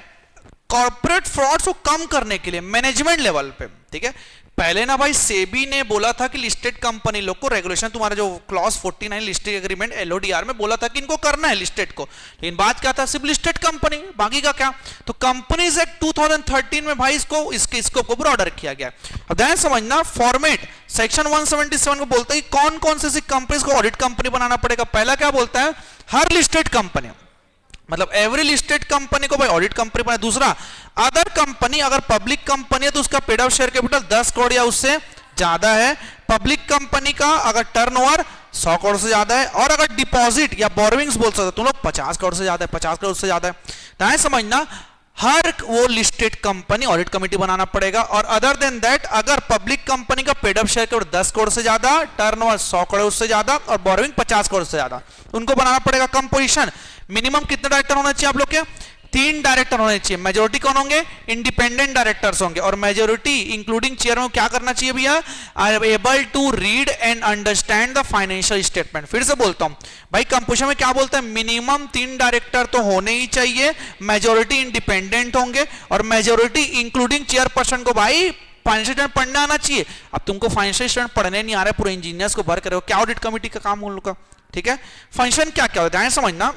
कॉर्पोरेट फ्रॉड्स को कम करने के लिए मैनेजमेंट लेवल पे, ठीक है, पहले ना भाई सेबी ने बोला था कि लिस्टेड कंपनी लोग को रेगुलेशन, तुम्हारा जो क्लॉज 49 लिस्टेड एग्रीमेंट एलओडीआर में बोला था कि इनको करना है लिस्टेड को, लेकिन बात क्या था, सिर्फ लिस्टेड कंपनी, बाकी का क्या। तो कंपनीज एक्ट 2013 में भाई इसके स्कोप को ब्रॉडर किया गया। अब ध्यान समझना, फॉर्मेट सेक्शन 177 को बोलता है कि कौन कौन से कंपनीज को ऑडिट कंपनी बनाना पड़ेगा। पहला क्या बोलता है, हर लिस्टेड कंपनी, मतलब एवरी लिस्टेड कंपनी को भाई ऑडिट कंपनी बनाए। दूसरा अदर कंपनी, अगर पब्लिक कंपनी है तो उसका paid up share capital 10 crore या उससे ज्यादा है, पब्लिक कंपनी का अगर टर्नओवर 100 करोड़ से ज्यादा है, और अगर डिपॉजिट या बोरोविंग्स बोल सकते तुम लोग 50 करोड़ से ज्यादा है, 50 करोड़ से ज्यादा है, तो समझना हर वो लिस्टेड कंपनी ऑडिट कमेटी बनाना पड़ेगा। और अदर देन दैट अगर पब्लिक कंपनी का paid up share capital 10 crore से ज्यादा, टर्नओवर 100 करोड़ से ज्यादा और बोरोविंग 50 करोड़ से ज्यादा, उनको बनाना पड़ेगा। कंपोजिशन मिनिमम कितने डायरेक्टर होना चाहिए आप लोग के? 3 डायरेक्टर होने चाहिए। मेजोरिटी कौन होंगे? इंडिपेंडेंट डायरेक्टर्स होंगे। और मेजोरिटी इंक्लूडिंग चेयरमैन क्या करना चाहिए भैया? Are able to read and understand the financial statement. फिर से बोलता हूं भाई, कंपोजिशन में क्या बोलता है, मिनिमम 3 डायरेक्टर तो होने ही चाहिए, मेजोरिटी इंडिपेंडेंट होंगे, और मेजोरिटी इंक्लूडिंग चेयरपर्सन को भाई फाइनेंशियल स्टेटमेंट पढ़ना आना चाहिए। अब तुमको फाइनेंशियल स्टेटमेंट पढ़ने नहीं आ रहा है, पूरे इंजीनियर्स को भर कर रहे हो, क्या ऑडिट कमेटी का काम उन लोग का, ठीक है। फंक्शन क्या क्या होता है समझना,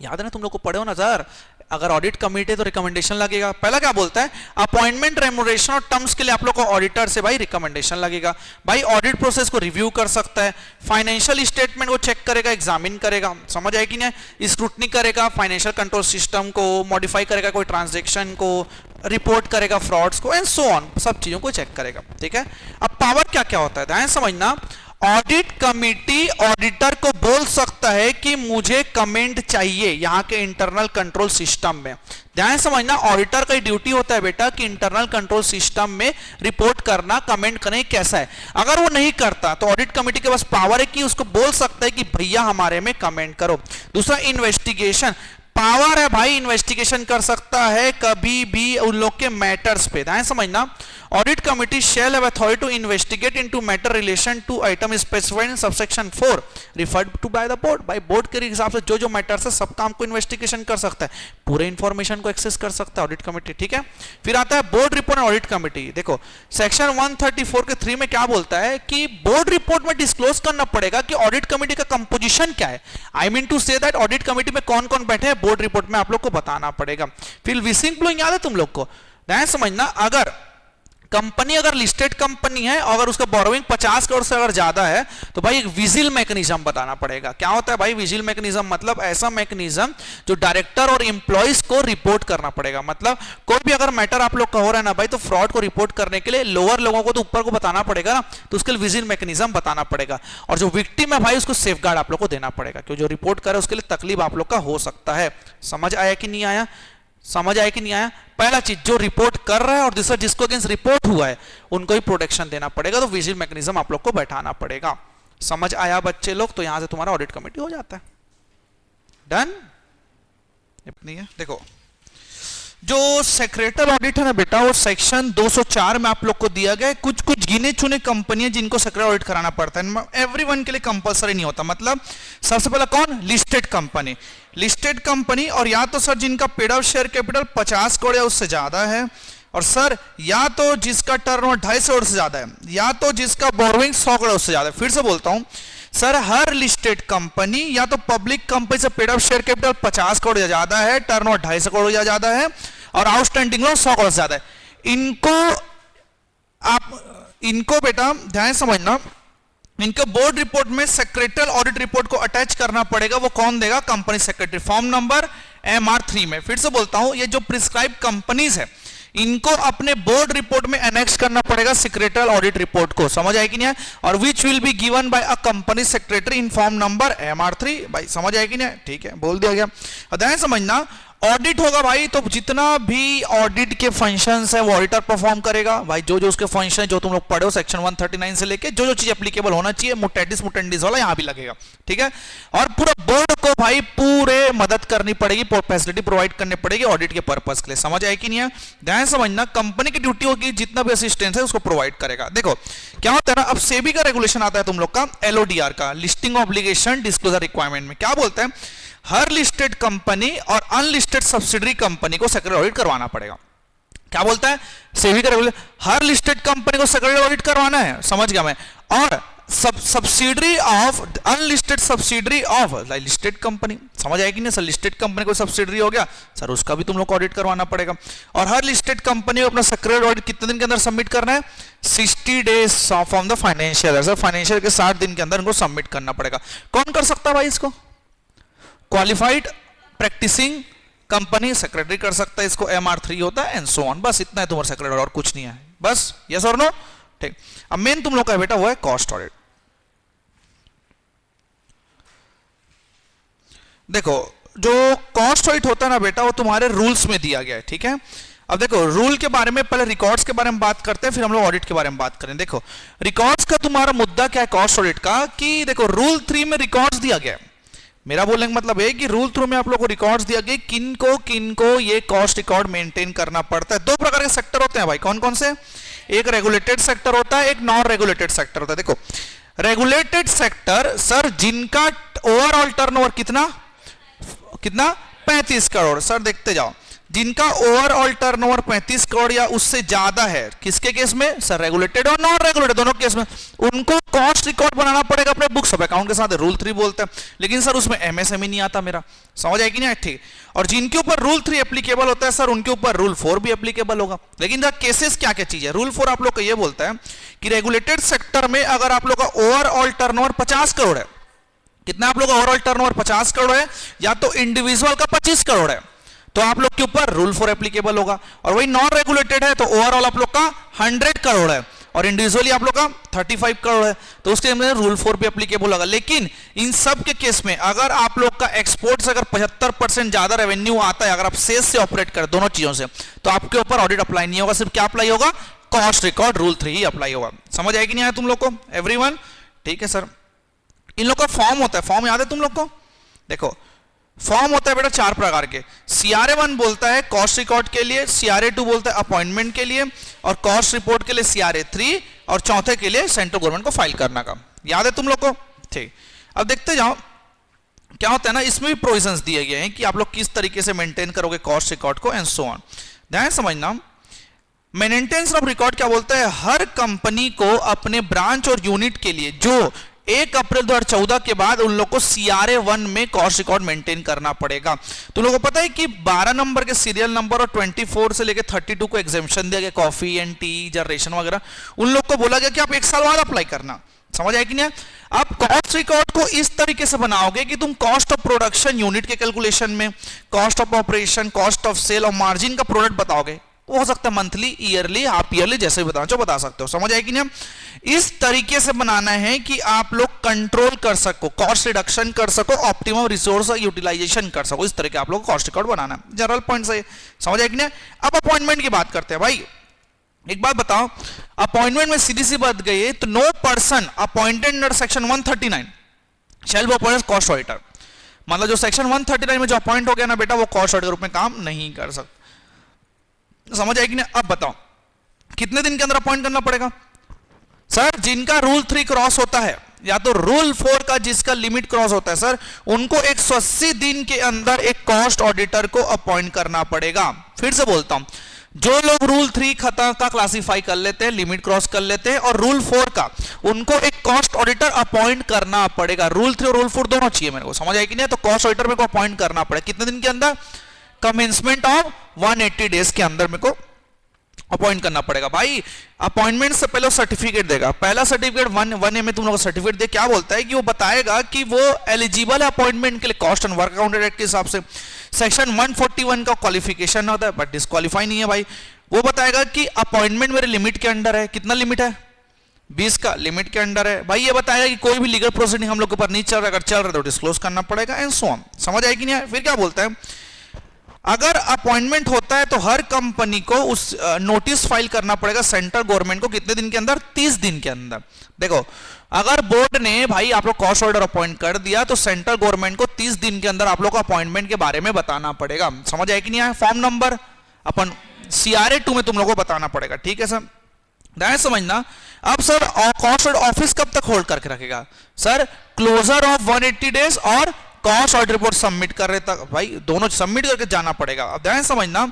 याद है ना तुम लोग को पढ़े हो ना सर, अगर ऑडिट कमेटी तो रिकमेंडेशन लगेगा। पहला क्या बोलता है, अपॉइंटमेंट, रेम्युनरेशन और टर्म्स के लिए आप लोग को ऑडिटर से भाई रिकमेंडेशन लगेगा। भाई ऑडिट प्रोसेस को रिव्यू कर सकता है, फाइनेंशियल स्टेटमेंट को चेक करेगा, एग्जामिन करेगा, समझ आए कि नहीं, स्क्रूटनी करेगा, फाइनेंशियल कंट्रोल सिस्टम को मॉडिफाई करेगा, कोई ट्रांजैक्शन को रिपोर्ट करेगा, फ्रॉड्स को एंड सो ऑन, सब चीजों को चेक करेगा, ठीक है। अब पावर क्या क्या होता है ध्यान समझना, ऑडिट कमेटी ऑडिटर को बोल सकता है कि मुझे कमेंट चाहिए यहां के इंटरनल कंट्रोल सिस्टम में। ध्यान समझना, ऑडिटर का ड्यूटी होता है बेटा कि इंटरनल कंट्रोल सिस्टम में रिपोर्ट करना, कमेंट करना कैसा है। अगर वो नहीं करता तो ऑडिट कमेटी के पास पावर है कि उसको बोल सकता है कि भैया हमारे में कमेंट करो। दूसरा इन्वेस्टिगेशन, पावर है भाई, इन्वेस्टिगेशन कर सकता है कभी भी उन लोग के मैटर्स पे। ध्यान समझना, audit committee shall have authority to investigate into matter relation to item specified in subsection 4 referred to by the board। भाई बोर्ड के हिसाब से जो जो मैटर्स है सब काम को इन्वेस्टिगेशन कर सकता है, पूरे इंफॉर्मेशन को एक्सेस कर सकता है ऑडिट कमिटी, ठीक है। फिर आता है board report and audit committee. देखो सेक्शन 134 के 3 में क्या बोलता है कि बोर्ड रिपोर्ट में डिस्क्लोज करना पड़ेगा कि ऑडिट कमिटी का कंपोजिशन क्या है। I mean to say that audit committee में कौन कौन बैठे हैं बोर्ड रिपोर्ट में आप लोग को बताना पड़ेगा। फिर विसिंग ब्लोइंग याद है तुम लोग को, ध्यान समझना, अगर कंपनी अगर लिस्टेड कंपनी है, अगर उसका बोरोइंग 50 करोड़ से अगर ज्यादा है तो भाई एक विजिल मैकेनिज्म बताना पड़ेगा। क्या होता है भाई विजिल मैकेनिज्म? मतलब ऐसा मैकेनिज्म जो डायरेक्टर और एम्प्लॉइज को रिपोर्ट करना पड़ेगा। मतलब कोई भी अगर मैटर आप लोग का हो रहा है ना भाई, तो फ्रॉड को रिपोर्ट करने के लिए लोअर लोगों को तो ऊपर को बताना पड़ेगा ना, तो उसके लिए विजिल मैकेनिज्म बताना पड़ेगा। और जो विक्टिम है भाई उसको सेफगार्ड आप लोग को देना पड़ेगा, क्योंकि जो रिपोर्ट करे उसके लिए तकलीफ आप लोग का हो सकता है। समझ आया कि नहीं आया? समझ आया कि नहीं आया? पहला चीज जो रिपोर्ट कर रहा है और दूसरा जिसको अगेंस्ट रिपोर्ट हुआ है उनको ही प्रोटेक्शन देना पड़ेगा, तो विजिल मैकेनिज्म आप लोग को बैठाना पड़ेगा। समझ आया बच्चे लोग? तो यहां से तुम्हारा ऑडिट कमेटी हो जाता है। डन? नहीं है? देखो जो सेक्रेटरी ऑडिट है ना बेटा, वो सेक्शन 204 में आप लोग को दिया गया है। कुछ कुछ गिने चुने कंपनियां जिनको सेक्रेटरी ऑडिट कराना पड़ता है, एवरीवन के लिए कंपलसरी नहीं होता। मतलब सबसे पहला कौन? Listed company. लिस्टेड कंपनी, और या तो सर जिनका paid up share capital 50 crore या उससे ज्यादा है, और सर या तो जिसका टर्नओवर 250 करोड़ से ज्यादा है, या तो जिसका बोरोइंग 100 करोड़ से ज्यादा है। फिर से बोलता हूं सर, हर लिस्टेड कंपनी या तो पब्लिक कंपनी से paid up share capital 50 crore या ज्यादा है, टर्नओवर 250 करोड़ या ज्यादा है, और आउटस्टैंडिंग लोन 100 करोड़ से ज्यादा है। इनको बेटा ध्यान समझना, इनके बोर्ड रिपोर्ट में सेक्रेटरी ऑडिट रिपोर्ट को अटैच करना पड़ेगा। वो कौन देगा? Company secretary. Form number MR3 में। फिर से बोलता हूं, ये जो प्रिस्क्राइब कंपनीज है इनको अपने बोर्ड रिपोर्ट में एनेक्स करना पड़ेगा सेक्रेटरियल ऑडिट रिपोर्ट को, समझ आएगी नहीं? और which will be given by a company secretary in form number MR3। भाई समझ आएगी नहीं? ठीक है, बोल दिया गया। ध्यान समझना, ऑडिट होगा भाई तो जितना भी ऑडिट के फंक्शंस है वो ऑडिटर परफॉर्म करेगा भाई। जो जो उसके फंक्शन जो तुम लोग पढ़े हो सेक्शन 139 से लेके जो जो चीज एप्लीकेबल होना चाहिए, मुटेडिस मुटेंडिस वाला यहां भी लगेगा, ठीक है। और पूरा बोर्ड को भाई पूरे मदद करनी पड़ेगी, फैसिलिटी प्रोवाइड करनी पड़ेगी ऑडिट के पर्पस के लिए, समझ आए कि नहीं है? ध्यान समझना, कंपनी की ड्यूटी होगी जितना भी असिस्टेंस है उसको प्रोवाइड करेगा। देखो क्या होता है ना, अब सेबी का रेगुलेशन आता है तुम लोग का LODR का, लिस्टिंग ऑब्लिगेशन डिस्क्लोजर रिक्वायरमेंट में। क्या बोलता है, हर लिस्टेड कंपनी और अनलिस्टेड सब्सिडरी कंपनी को सेक्रेटरी ऑडिट करवाना पड़ेगा। क्या बोलता है सेबी का रेगुलेशन, हर लिस्टेड कंपनी को सेक्रेटरी ऑडिट करवाना है, समझ गया मैं। और subsidiary of unlisted subsidiary of listed company, समझ आएगी ना सर? लिस्टेड कंपनी को सब्सिडरी हो गया सर, उसका भी तुम लोग को ऑडिट करवाना पड़ेगा। और हर लिस्टेड कंपनी को अपना सेक्रेटरी ऑडिट कितने दिन के अंदर सबमिट करना है? 60 days from the financial, sir financial के 60 दिन के अंदर इनको सबमिट करना पड़ेगा। कौन कर सकता है भाई इसको? क्वालिफाइड प्रैक्टिसिंग कंपनी सेक्रेटरी कर सकता है इसको, MR3 होता है एंड सो ऑन। बस इतना है तुम्हारा सेक्रेटरी, और कुछ नहीं है, बस यस और नो, ठीक। अब मेन तुम लोग का बेटा वो है कॉस्ट ऑडिट। देखो जो कॉस्ट ऑडिट होता है ना बेटा, वो तुम्हारे रूल्स में दिया गया है, ठीक है। अब देखो रूल के बारे में, पहले रिकॉर्ड्स के बारे में बात करते हैं, फिर हम लोग ऑडिट के बारे में बात करें। देखो रिकॉर्ड्स का तुम्हारा मुद्दा क्या है कॉस्ट ऑडिट का, कि देखो रूल 3 में रिकॉर्ड्स दिया गया है। मेरा बोलने का मतलब है कि रूल 3 में आप लोगों को रिकॉर्ड्स दिया गया, किनको ये कॉस्ट रिकॉर्ड मेंटेन करना पड़ता है। दो प्रकार के सेक्टर होते हैं भाई, कौन कौन से? एक रेगुलेटेड सेक्टर होता है, एक नॉन रेगुलेटेड सेक्टर होता है। देखो रेगुलेटेड सेक्टर सर जिनका ओवरऑल टर्नओवर कितना 35 करोड़, सर देखते जाओ, जिनका ओवरऑल टर्नओवर 35 करोड़ या उससे ज्यादा है, किसके केस में? सर रेगुलेटेड और नॉन रेगुलेटेड दोनों केस में उनको कॉस्ट रिकॉर्ड बनाना पड़ेगा अपने बुक्स ऑफ अकाउंट के साथ, रूल 3 बोलते हैं। लेकिन सर उसमें MSME नहीं आता मेरा, समझ आएगी नहीं? ठीक। और जिनके ऊपर रूल 3 एप्लीकेबल होता है सर उनके ऊपर रूल 4 भी एप्लीकेबल होगा। लेकिन केसेस क्या क्या चीज है? रूल 4 आप लोग को ये बोलता है कि रेगुलेटेड सेक्टर में अगर आप लोग का ओवरऑल टर्नओवर 50 करोड़ है, कितना आप लोग का ओवरऑल टर्नओवर 50 करोड़ है, या तो इंडिविजुअल का 25 करोड़ है, तो आप लोग के ऊपर रूल 4 एप्लीकेबल होगा। और वही नॉन रेगुलेटेड है तो ओवरऑल आप लोग का 100 करोड़ है और इंडिविजुअली आप लोग का 35 करोड़ है, तो उसके अंदर रूल 4 भी एप्लीकेबल होगा। लेकिन इन सब के केस में अगर आप लोग का एक्सपोर्ट से अगर 75% ज्यादा रेवेन्यू आता है, अगर आप सेल्स से ऑपरेट करें दोनों चीजों से, तो आपके ऊपर ऑडिट अप्लाई नहीं होगा, सिर्फ क्या अप्लाई होगा? कॉस्ट रिकॉर्ड रूल 3 ही अप्लाई होगा। समझ आएगी नहीं आया तुम लोग को एवरीवन? ठीक है सर। इन लोग का फॉर्म होता है, फॉर्म याद है तुम लोग को? देखो फॉर्म होता है बेटा 4 प्रकार के। CRA1 बोलता है कॉस्ट रिकॉर्ड के लिए, CRA2 बोलता है अपॉइंटमेंट के लिए, और कॉस्ट रिपोर्ट के लिए CRA3, और चौथे के लिए सेंट्रल गवर्नमेंट को फाइल करना का। याद है तुम लोग को? ठीक। अब देखते जाओ क्या होता है ना, इसमें भी प्रोविजंस दिए गए हैं कि आप लोग किस तरीके से मेंटेन करोगे कॉस्ट रिकॉर्ड को एंड सो ऑन। ध्यान समझना, मेंटेनेंस ऑफ रिकॉर्ड क्या बोलता है? हर कंपनी को अपने ब्रांच और यूनिट के लिए जो 1 अप्रैल 2014 के बाद उन लोग को CRA1 में कॉस्ट रिकॉर्ड मेंटेन करना पड़ेगा। तो लोगों को पता है कि 12 नंबर के सीरियल नंबर और 24 से लेकर 32 को एग्जेम्पशन दिया गया, कॉफी एंड टी जनरेशन वगैरह, उन लोग को बोला गया कि आप 1 साल बाद अप्लाई करना। समझ आए कि नहीं? आप कॉस्ट रिकॉर्ड को इस तरीके से बनाओगे कि तुम कॉस्ट ऑफ प्रोडक्शन यूनिट के कैलकुलेशन में, cost of operation, cost of sale और मार्जिन का प्रोडक्ट बताओगे। वो हो सकता है मंथली, ईयरली, हाफ ईयरली, जैसे भी बताना चाहो बता सकते हो। समझ आएगी नहीं? इस तरीके से बनाना है कि आप लोग कंट्रोल कर सको, कॉस्ट रिडक्शन कर सको, ऑप्टिमम रिसोर्स यूटिलाइजेशन कर सको। इस तरह के आप लोग कॉस्ट रिकॉर्ड बनाना है। जनरल पॉइंट से समझ आएगी नहीं? अब अपॉइंटमेंट की बात करते हैं भाई। एक बात बताओ, अपॉइंटमेंट में सीधी सी बात गई है तो no person appointed under section 139 shall be appointed cost auditor. मतलब जो सेक्शन 139 में जो अपॉइंट हो गया ना बेटा, वो कॉस्ट ऑडिटर के रूप में काम नहीं कर सकता। समझ आएगी ना? अब बताओ कितने दिन के अंदर अपॉइंट करना पड़ेगा? सर जिनका रूल 3 क्रॉस होता है या तो रूल 4 का जिसका लिमिट क्रॉस होता है सर, उनको 180 दिन के अंदर एक कॉस्ट ऑडिटर को अपॉइंट करना पड़ेगा। फिर से बोलता हूं, जो लोग रूल 3 खता का क्लासिफाई कर लेते हैं, लिमिट क्रॉस कर लेते हैं, और रूल 4 का, उनको एक कॉस्ट ऑडिटर अपॉइंट करना पड़ेगा। रूल 3 और रूल 4 दोनों चाहिए मेरे को। समझ आएगी नहीं? तो कॉस्ट ऑडिटर मेरे को अपॉइंट करना पड़ेगा कितने दिन के अंदर? कमेंसमेंट ऑफ 180 डेज के अंदर मेरे को अपॉइंट करना पड़ेगा। भाई अपॉइंटमेंट से पहले सर्टिफिकेट देगा। पहला सर्टिफिकेट 1A में तुम लोग सर्टिफिकेट दे, क्या बोलता है कि वो बताएगा कि वो एलिजिबल है अपॉइंटमेंट के लिए cost and work accountant act के हिसाब से। सेक्शन 141 का क्वालिफिकेशन होता है बट डिस्क्वालीफाई नहीं है भाई। वो बताएगा कि अपॉइंटमेंट मेरे लिमिट के अंडर है, कितना लिमिट है 20 का लिमिट के अंडर है भाई। ये बताएगा कि कोई भी लीगल प्रोसीडिंग हम लोग के ऊपर नहीं चल रहा, अगर चल रहा है तो डिस्क्लोज करना पड़ेगा एंड सो ऑन। समझ आएगी नहीं? फिर क्या बोलता है, अगर अपॉइंटमेंट होता है तो हर कंपनी को उस नोटिस फाइल करना पड़ेगा सेंट्रल गवर्नमेंट को कितने दिन के अंदर, 30 दिन के अंदर। देखो अगर बोर्ड ने भाई आप लोग कॉस्ट ऑर्डर अपॉइंट कर दिया तो सेंट्रल गवर्नमेंट को 30 दिन के अंदर आप लोग को अपॉइंटमेंट के बारे में बताना पड़ेगा। समझ आए कि नहीं आया? फॉर्म नंबर अपन CRA 2 में तुम लोग को बताना पड़ेगा, ठीक है सर? ध्यान समझना। अब सर कॉस्ट ऑर्डर ऑफिस कब तक होल्ड करके रखेगा? सर क्लोजर ऑफ 180 डेज और कॉस्ट ऑडिट रिपोर्ट सबमिट कर रहे तक भाई दोनों सबमिट करके जाना पड़ेगा। अब ध्यान समझना,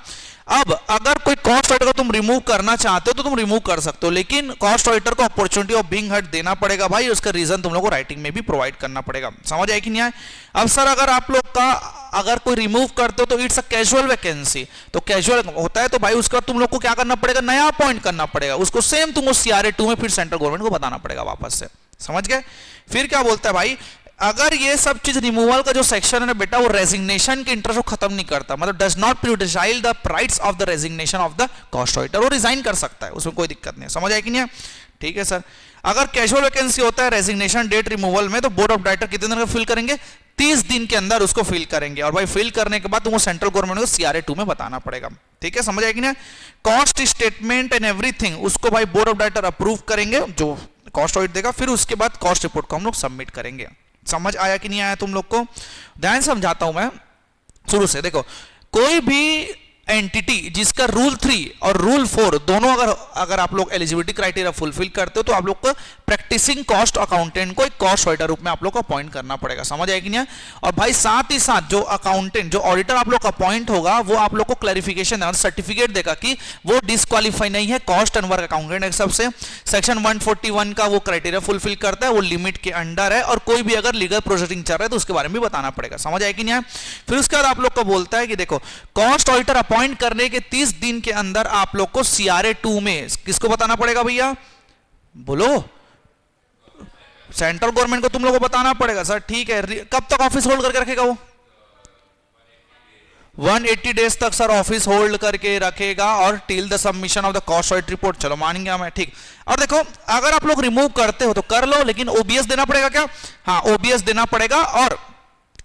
अब अगर कोई कॉस्ट ऑडिटर को तुम रिमूव करना चाहते हो तो तुम रिमूव कर सकते हो, लेकिन कॉस्ट ऑडिटर को अपॉर्चुनिटी ऑफ बीइंग हर्ड देना पड़ेगा भाई, उसका रीजन तुम लोग को राइटिंग में भी प्रोवाइड करना पड़ेगा। समझ आए कि नहीं आए? अब सर अगर आप लोग का अगर कोई रिमूव करते हो तो इट्स अ कैजुअल वैकेंसी, तो कैजुअल होता है तो भाई उसका तुम लोग को क्या करना पड़ेगा, नया अपॉइंट करना पड़ेगा उसको, सेम तुमको CRA 2 में फिर सेंट्रल गवर्नमेंट को बताना पड़ेगा वापस से। समझ गए? फिर क्या बोलता है भाई, अगर ये सब चीज रिमूवल का जो सेक्शन है ना बेटा, वो रेजिग्नेशन के इंटरेस्ट को खत्म नहीं करता, मतलब does not prejudice the rights of the resignation of the cost auditor, वो रिजाइन कर सकता है, उसमें कोई दिक्कत नहीं है। समझ आए कि नहीं? ठीक है सर। अगर कैजुअल वैकेंसी होता है रेजिग्नेशन डेट रिमूवल में, तो बोर्ड ऑफ डायरेक्टर कितने दिन का फिल करेंगे, 30 दिन के अंदर उसको फिल करेंगे, और भाई फिल करने के बाद तुमको सेंट्रल गवर्नमेंट को CRA 2 में बताना पड़ेगा। ठीक है, समझ आए कि नहीं? कॉस्ट स्टेटमेंट एंड एवरीथिंग उसको भाई बोर्ड ऑफ डायरेक्टर अप्रूव करेंगे, जो कॉस्ट ऑडिट देगा, फिर उसके बाद कॉस्ट रिपोर्ट को हम लोग सबमिट करेंगे। समझ आया कि नहीं आया तुम लोग को? ध्यान समझाता हूं मैं शुरू से। देखो कोई भी एंटिटी जिसका रूल 3 और रूल 4 दोनों अगर आप लोग एलिजिबिलिटी क्राइटेरिया फुलफिल करते हो तो आप लोग को प्रैक्टिसिंग कॉस्ट अकाउंटेंट को एक कॉस्ट ऑडिटर रूप में आप लोग को अपॉइंट करना पड़ेगा। समझ आएगी नहीं? और भाई साथ ही साथ जो अकाउंटेंट जो ऑडिटर आप लोग का अपॉइंट होगा वो आप लोग को क्लैरिफिकेशन और सर्टिफिकेट देगा कि वो डिस्क्वालीफाई नहीं है, कॉस्ट एंड वर्क अकाउंटेंट एक सबसे सेक्शन 141 का वो क्राइटेरिया फुलफिल करता है, वो लिमिट के अंडर है, और कोई भी अगर लीगल प्रोसीडिंग चल रहा है तो उसके बारे में भी बताना पड़ेगा। समझ आएगी नहीं? फिर उसके बाद आप लोग को बोलता है कि देखो कॉस्ट ऑडिटर अपॉइंट करने के 30 दिन के अंदर आप लोग को CRA 2 में किसको बताना पड़ेगा भैया? बोलो। सेंट्रल गवर्नमेंट को तुम लोग को बताना पड़ेगा सर। ठीक है, कब तक ऑफिस होल्ड करके रखेगा वो? 180 डेज तक सर ऑफिस होल्ड करके रखेगा, और till the submission of the cost audit report. चलो मान गया मैं, ठीक। और देखो अगर आप लोग रिमूव करते हो तो कर लो, लेकिन OBS देना पड़ेगा क्या? हाँ, OBS देना पड़ेगा, और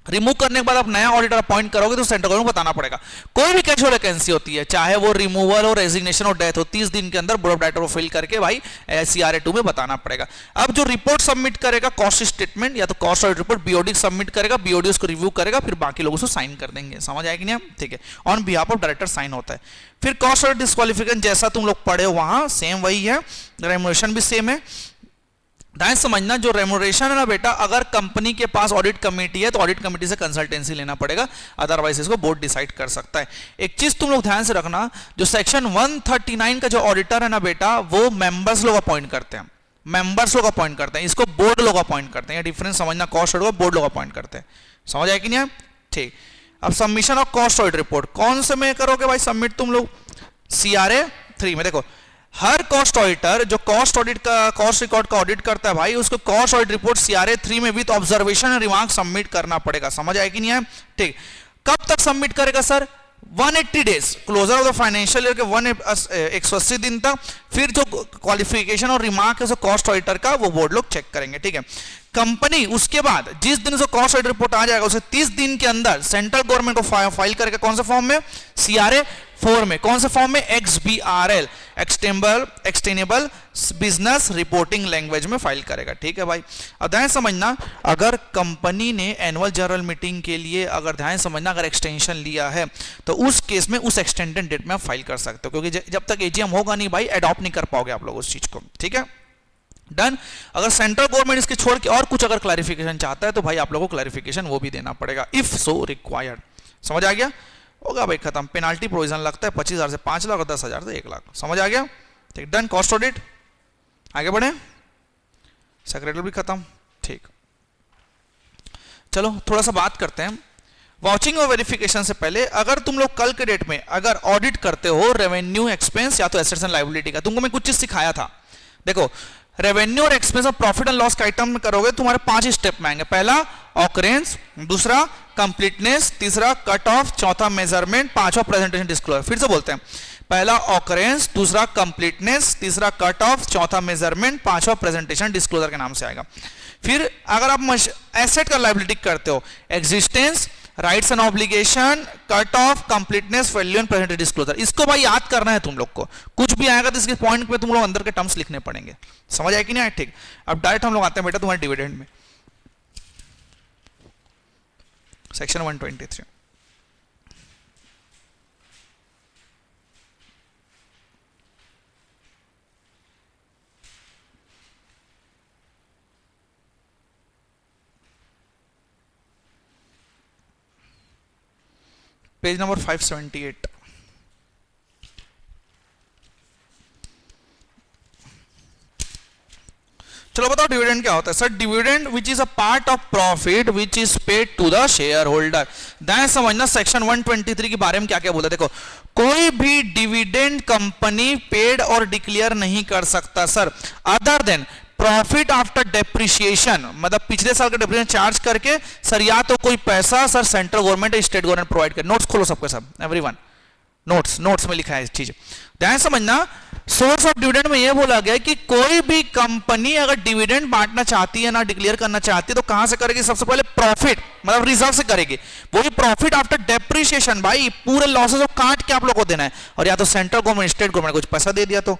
रिमूव करने के बाद आप नया ऑडिटर अपॉइंट करोगे तो सेंट्रल गवर्नमेंट को बताना पड़ेगा। कोई भी कैजुअल वैकेंसी होती है, चाहे वो रिमूवल हो, रेजिग्नेशन और डेथ हो, 30 दिन के अंदर बोर्ड ऑफ डायरेक्टर को फिल करके भाई CRA 2 में बताना पड़ेगा। अब जो रिपोर्ट सबमिट करेगा कॉस्ट स्टेटमेंट या तो cost audit report BOD submit करेगा, BOD उसको रिव्यू करेगा, फिर बाकी लोग उसको साइन कर देंगे। समझ आएगी नहीं? ठीक है, on behalf of director sign होता है। फिर कॉस्ट ऑडिट डिस्क्वालिफिकेशन जैसा तुम लोग पढ़े हो वहां सेम वही है, रेम्यूनरेशन भी सेम है। ध्यान समझना, जो रेम्यूनरेशन है ना बेटा, अगर कंपनी के पास ऑडिट कमेटी है तो ऑडिट कमेटी से कंसल्टेंसी लेना पड़ेगा, अदरवाइज इसको बोर्ड डिसाइड कर सकता है। एक चीज तुम लोग ध्यान से रखना, जो सेक्शन 139 का जो ऑडिटर है ना बेटा, वो मेंबर्स लोग अपॉइंट करते हैं, मेंबर्स लोग अपॉइंट करते हैं, इसको बोर्ड लोग अपॉइंट करते हैं। डिफरेंस समझना, कॉस्ट ऑडिट को बोर्ड लोग अपॉइंट करते हैं। समझ आए कि नहीं? ठीक। अब submission of cost audit report कौन से में करोगे भाई सबमिट तुम लोग? CRA 3 में। देखो हर कॉस्ट ऑडिटर जो कॉस्ट ऑडिट का कॉस्ट रिकॉर्ड का ऑडिट करता है भाई, उसको कॉस्ट ऑडिट रिपोर्ट CRA 3 में with observation and remark submit करना पड़ेगा। समझ आए कि नहीं है? ठीक। कब तक सबमिट करेगा sir? 180 days, closure of the financial year के 180 दिन तक। फिर जो क्वालिफिकेशन और रिमार्क है कॉस्ट ऑडिटर का, वो बोर्ड लोग चेक करेंगे। ठीक है, कंपनी उसके बाद जिस दिन से कॉस्ट ऑडिट रिपोर्ट आ जाएगा उसे 30 दिन के अंदर सेंट्रल गवर्नमेंट को फाइल करेगा। कौन से फॉर्म में? CRA 4 में। कौन से फॉर्म में? XBRL, extendable business reporting language में फाइल करेगा। ठीक है भाई। अब ध्यान समझना, अगर कंपनी ने एनुअल जनरल मीटिंग के लिए अगर ध्यान समझना अगर एक्सटेंशन लिया है तो उस केस में उस एक्सटेंडेड डेट में आप फाइल कर सकते हो, क्योंकि जब तक AGM होगा नहीं भाई अडॉप्ट नहीं कर पाओगे आप लोग उस चीज को। ठीक है, डन। अगर सेंट्रल गवर्नमेंट इसके छोड़ के और कुछ अगर क्लैरिफिकेशन चाहता है तो भाई आप लोगों को क्लैरिफिकेशन वो भी देना पड़ेगा, इफ सो रिक्वायर्ड। समझ आ गया? होगा भाई खत्म। पेनाल्टी प्रोविजन लगता है 25,000 से 5 लाख और 10,000 से 1 लाख। समझ आ गया? ठीक, डन। कॉस्ट ऑडिट आगे बढ़े, सेक्रेटरी भी खत्म। ठीक, चलो थोड़ा सा बात करते हैं वाउचिंग और वेरिफिकेशन से पहले। अगर तुम लोग कल के डेट में अगर ऑडिट करते हो रेवेन्यू एक्सपेंस या तो एसेट्स एंड लायबिलिटी का, तुमको मैं कुछ चीज सिखाया था। देखो रेवेन्यू और एक्सपेंस और प्रॉफिट एंड लॉस का आइटम में करोगे तुम्हारे 5 स्टेप में आएंगे। पहला ऑकरेंस, दूसरा कंप्लीटनेस, तीसरा कट ऑफ, चौथा मेजरमेंट, पांचवा प्रेजेंटेशन डिस्क्लोजर। फिर से बोलते हैं, पहला ऑकरेंस, दूसरा कंप्लीटनेस, तीसरा कट ऑफ, चौथा मेजरमेंट, पांचवा प्रेजेंटेशन डिस्क्लोजर के नाम से आएगा। फिर अगर आप एसेट का लायबिलिटी करते हो, existence, rights and obligation, cut off, completeness, value and presentation disclosure. इसको भाई याद करना है तुम लोग को, कुछ भी आएगा तो इसके पॉइंट पे तुम लोग अंदर के टर्म्स लिखने पड़ेंगे। समझ आए कि नहीं आए? ठीक। अब डायरेक्ट हम लोग आते हैं बेटा तुम्हारे डिविडेंड में, सेक्शन 123। Page number 578। चलो बताओ डिविडेंड क्या होता है। Sir dividend which is a part of profit which is paid to the share holder. Then समझना सेक्शन 123 के बारे में क्या क्या बोला। देखो, कोई भी डिविडेंड कंपनी पेड और डिक्लेयर नहीं कर सकता sir other than profit after depreciation, मतलब पिछले साल का डेप्रिसिएशन चार्ज करके सर, या तो कोई पैसा सर सेंट्रल गवर्नमेंट या स्टेट गवर्नमेंट प्रोवाइड करे। नोट्स खोलो सबके सब, एवरीवन नोट्स में लिखा है इस चीज, ध्यान समझना। सोर्स ऑफ डिविडेंड में यह बोला गया कि कोई भी कंपनी अगर डिविडेंड बांटना चाहती है ना डिक्लेयर करना चाहती है तो कहां से करेगी? सबसे पहले प्रॉफिट मतलब रिजर्व से करेगी। वो भी प्रॉफिट आफ्टर डेप्रिसिएशन, भाई पूरे लॉसेस को काट के आप लोगों को देना है, और या तो सेंट्रल गवर्नमेंट स्टेट गवर्नमेंट कुछ पैसा दे दिया तो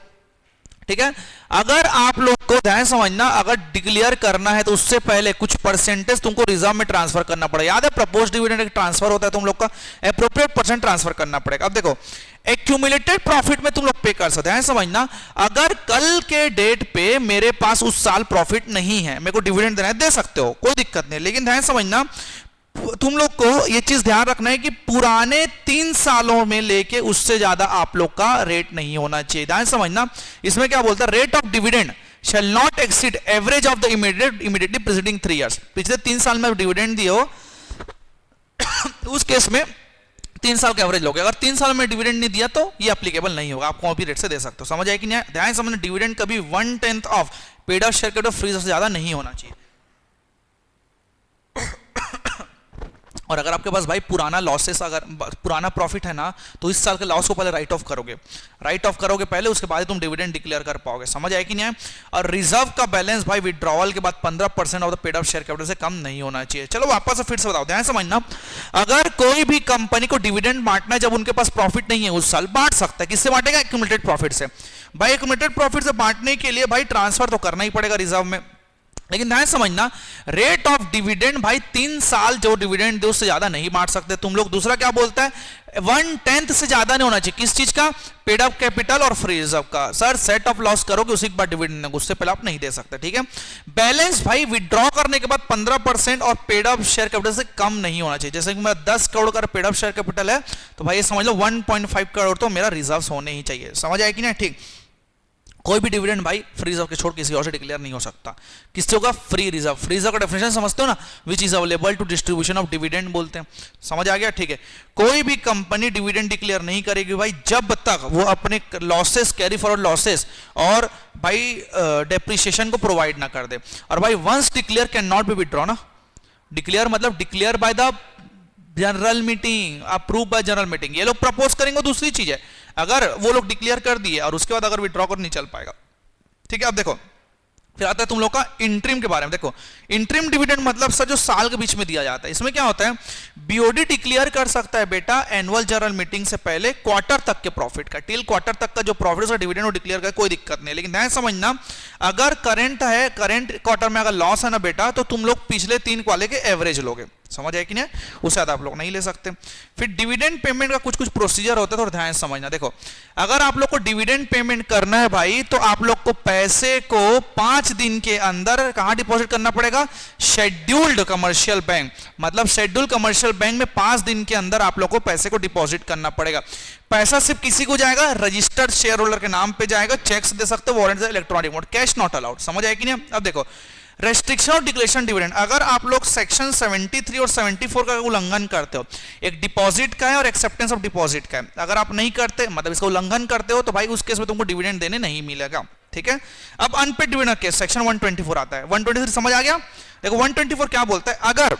ठीक है। अगर आप लोग को ध्यान समझना, अगर डिक्लेयर करना है तो उससे पहले कुछ परसेंटेज तुमको रिजर्व में ट्रांसफर करना पड़ेगा। याद है प्रपोज डिविडेंड एक ट्रांसफर होता है तुम लोग का, एप्रोप्रिएट परसेंट ट्रांसफर करना पड़ेगा। अब देखो, एक्यूमुलेटेड प्रॉफिट में तुम लोग पे कर सकते हैं। समझना, अगर कल के डेट पे मेरे पास उस साल प्रॉफिट नहीं है, मेरे को डिविडेंड देना है, दे सकते हो, कोई दिक्कत नहीं। लेकिन ध्यान समझना, तुम लोग को यह चीज ध्यान रखना है कि पुराने 3 सालों में लेके उससे ज्यादा आप लोग का रेट नहीं होना चाहिए। ध्यान समझना, इसमें क्या बोलता है, rate of dividend shall not exceed average of the immediately preceding 3 years. पिछले 3 साल में डिविडेंड दिए हो उस केस में 3 साल का एवरेज लोगे। अगर 3 साल में डिविडेंड नहीं दिया तो ये एप्लीकेबल नहीं होगा, आप कौन भी रेट से दे सकते हो। समझ आए कि नहीं? ध्यान समझना, डिविडेंड कभी 1/10 of paid out share capital free से ज्यादा नहीं होना चाहिए। और अगर आपके पास भाई पुराना लॉसेस, अगर पुराना प्रॉफिट है ना, तो इस साल के लॉस को पहले राइट ऑफ करोगे, पहले, उसके बाद तुम डिविडेंड डिक्लेयर कर पाओगे। समझ आए कि नहीं? और रिजर्व का बैलेंस भाई विड्रॉवल के बाद 15% of the paid up share capital से कम नहीं होना चाहिए। चलो वापस से फिर से बताओ, ध्यान समझना, अगर कोई भी कंपनी को डिविडेंड बांटना है जब उनके पास प्रॉफिट नहीं है उस साल, बांट सकता है। किससे बांटेगा? एक्यूमुलेटेड प्रॉफिट से। भाई एक्यूमुलेटेड प्रॉफिट से बांटने के लिए भाई ट्रांसफर तो करना ही पड़ेगा रिजर्व में। लेकिन ध्यान समझना, रेट ऑफ डिविडेंड भाई 3 साल जो डिविडेंड दे उससे ज्यादा नहीं बांट सकते तुम लोग। दूसरा क्या बोलता है, 1/10 से ज्यादा नहीं होना चाहिए। किस चीज का? पेड अप कैपिटल और फ्री रिजर्व का। सर सेट ऑफ लॉस करोगे उसी के बाद डिविडेंड देंगे, उससे पहले आप नहीं दे सकते। ठीक है। बैलेंस भाई विड्रॉ करने के बाद 15% और पेड अप शेयर कैपिटल से कम नहीं होना चाहिए। जैसे कि मेरा 10 करोड़ का पेड अप शेयर कैपिटल है तो भाई ये समझ लो 1.5 करोड़ तो मेरा रिजर्व होने ही चाहिए। समझ आए कि नहीं? ठीक। कोई भी डिविडेंड भाई फ्री रिजर्व के छोड़ किसी और से डिक्लेयर नहीं हो सकता। किससे होगा? Free reserve. फ्री रिजर्व का डेफिनेशन समझते हो ना, which is available to distribution of dividend बोलते हैं। समझ आ गया? ठीक है। कोई भी कंपनी डिविडेंड डिक्लेयर नहीं करेगी भाई जब तक वो अपने लॉसेस, कैरी फॉरवर्ड लॉसेस और भाई डेप्रिसिएशन को प्रोवाइड ना कर दे। और भाई once declare can not be withdraw ना। डिक्लेयर मतलब declare by the general meeting, approve by general meeting. ये लोग प्रपोज करेंगे दूसरी चीज है, अगर वो लोग डिक्लेयर कर दिए और उसके बाद अगर विड्रॉ कर नहीं चल पाएगा। ठीक है। अब देखो, फिर आता है तुम लोग का इंटरिम के बारे में। देखो, इंटरिम डिविडेंड मतलब सर जो साल के बीच में दिया जाता है। इसमें क्या होता है, बीओडी डिक्लेयर कर सकता है बेटा एनुअल जनरल मीटिंग से पहले क्वार्टर तक के प्रॉफिट का, टिल क्वार्टर तक का जो प्रॉफिट है डिविडेंड वो डिक्लेयर कर, कोई दिक्कत नहीं। लेकिन ध्यान समझना, अगर करंट है, करंट क्वार्टर में अगर लॉस है ना बेटा, तो तुम लोग पिछले 3 क्वार्टर के एवरेज लोगे। समझ आए कि नहीं? उससे ज्यादा आप लोग नहीं ले सकते। फिर डिविडेंड पेमेंट का कुछ प्रोसीजर होता है, थोड़ा ध्यान समझना। देखो, अगर आप लोग को डिविडेंड पेमेंट करना है भाई तो आप लोग को पैसे को 5 दिन के अंदर कहां डिपॉजिट करना पड़ेगा? शेड्यूल्ड कमर्शियल बैंक, मतलब शेड्यूल्ड कमर्शियल बैंक में 5 दिन के अंदर आप लोग को पैसे को डिपॉजिट करना पड़ेगा। पैसा सिर्फ किसी को जाएगा? रजिस्टर्ड शेयर होल्डर के नाम पे जाएगा। चेक्स दे सकते हो, warrant, electronic mode, cash not allowed. समझ आए कि नहीं? अब देखो, रेस्ट्रिक्शन ऑफ डिक्लेरेशन डिविडेंड, अगर आप लोग सेक्शन 73 और 74 का उल्लंघन करते हो, एक डिपॉजिट का है और एक्सेप्टेंस ऑफ डिपॉजिट का है, अगर आप नहीं करते मतलब इसका उल्लंघन करते हो तो भाई उस केस में तुमको डिविडेंड देने नहीं मिलेगा। ठीक है। अब अनपेड डिविडेंड केस सेक्शन 124 आता है। 123 समझ आ गया। देखो 124 क्या बोलता है, अगर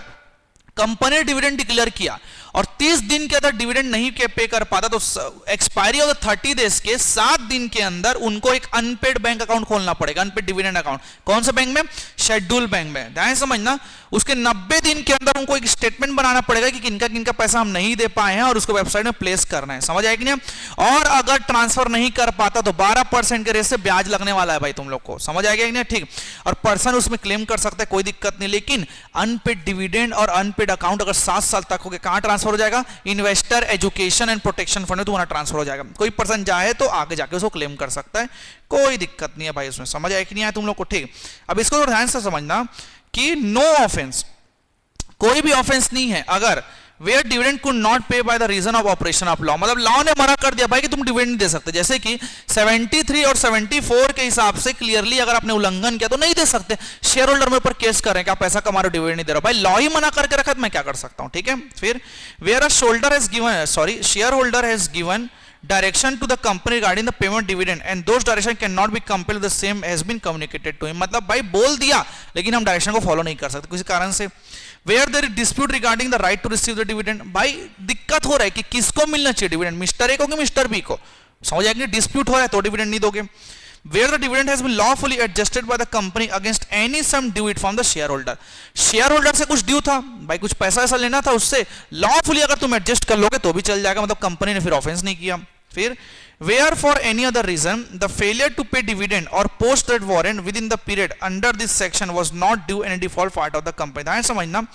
कंपनी ने डिविडेंड डिक्लेयर किया और 30 दिन के अंदर डिविडेंड नहीं पे कर पाता तो एक्सपायरी ऑफ द 30 डेज के 7 दिन के अंदर उनको एक अनपेड बैंक अकाउंट खोलना पड़ेगा, अनपेड डिविडेंड अकाउंट। कौन सा बैंक में? शेड्यूल बैंक में। ध्यान समझना, उसके 90 दिन के अंदर उनको एक स्टेटमेंट बनाना पड़ेगा कि किनका किनका पैसा हम नहीं दे पाए हैं और उसको वेबसाइट में प्लेस करना है। समझ आएगी नहीं? और अगर ट्रांसफर नहीं कर पाता तो 12% के रेट से ब्याज लगने वाला है भाई तुम लोग को। समझ आएगा नहीं? ठीक। और पर्सन उसमें क्लेम कर सकता है, कोई दिक्कत नहीं। लेकिन अनपेड डिविडेंड और अनपेड अकाउंट अगर 7 साल तक हो गए, कहां ट्रांसफर हो जाएगा? Investor education and protection fund में तुम्हारा ट्रांसफर हो जाएगा। कोई पर्सन चाहे तो आगे जाके उसको क्लेम कर सकता है, कोई दिक्कत नहीं है भाई उसमें। समझ आया कि नहीं आया तुम लोग को? ठीक। अब इसको ध्यान से समझना कि नो ऑफेंस, कोई भी ऑफेंस नहीं है अगर where dividend could not pay by the reason of operation of law, मतलब लॉ ने मना कर दिया भाई कि तुम डिविडेंड नहीं दे सकते। जैसे कि 73 और 74 के हिसाब से क्लियरली अगर आपने उल्लंघन किया तो नहीं दे सकते। शेयर होल्डर में ऊपर केस कर रहे हैं कि आप पैसा कमा रहे हो, डिविडेंड नहीं दे रहे हो, भाई लॉ ही मना करके रखा है, मैं क्या कर सकता हूं? ठीक है। फिर where a shoulder has given, sorry, share holder has given direction to the company regarding the payment dividend and those direction cannot be compelled, the same has been communicated to him। मतलब भाई बोल दिया लेकिन हम direction को follow नहीं कर सकते किसी कारण से। Where there is dispute regarding the right to receive the dividend, भाई दिक्कत हो रहा है कि किसको मिलना चाहिए डिविडेंड, मिस्टर ए को कि मिस्टर बी को। समझ आएगी? डिस्प्यूट हो रहा है तो डिविडेंड नहीं दोगे। Where the dividend has been lawfully adjusted by the company against any sum due it from the shareholder, shareholder से कुछ ड्यू था भाई, कुछ पैसा ऐसा लेना था उससे, लॉफुली अगर तुम एडजस्ट कर लोगे तो भी चल जाएगा, मतलब कंपनी ने फिर ऑफेंस नहीं किया। फिर where for any other reason the failure to pay dividend or post that warrant within the period under this section was not due any default part of the company। ध्यान समझना,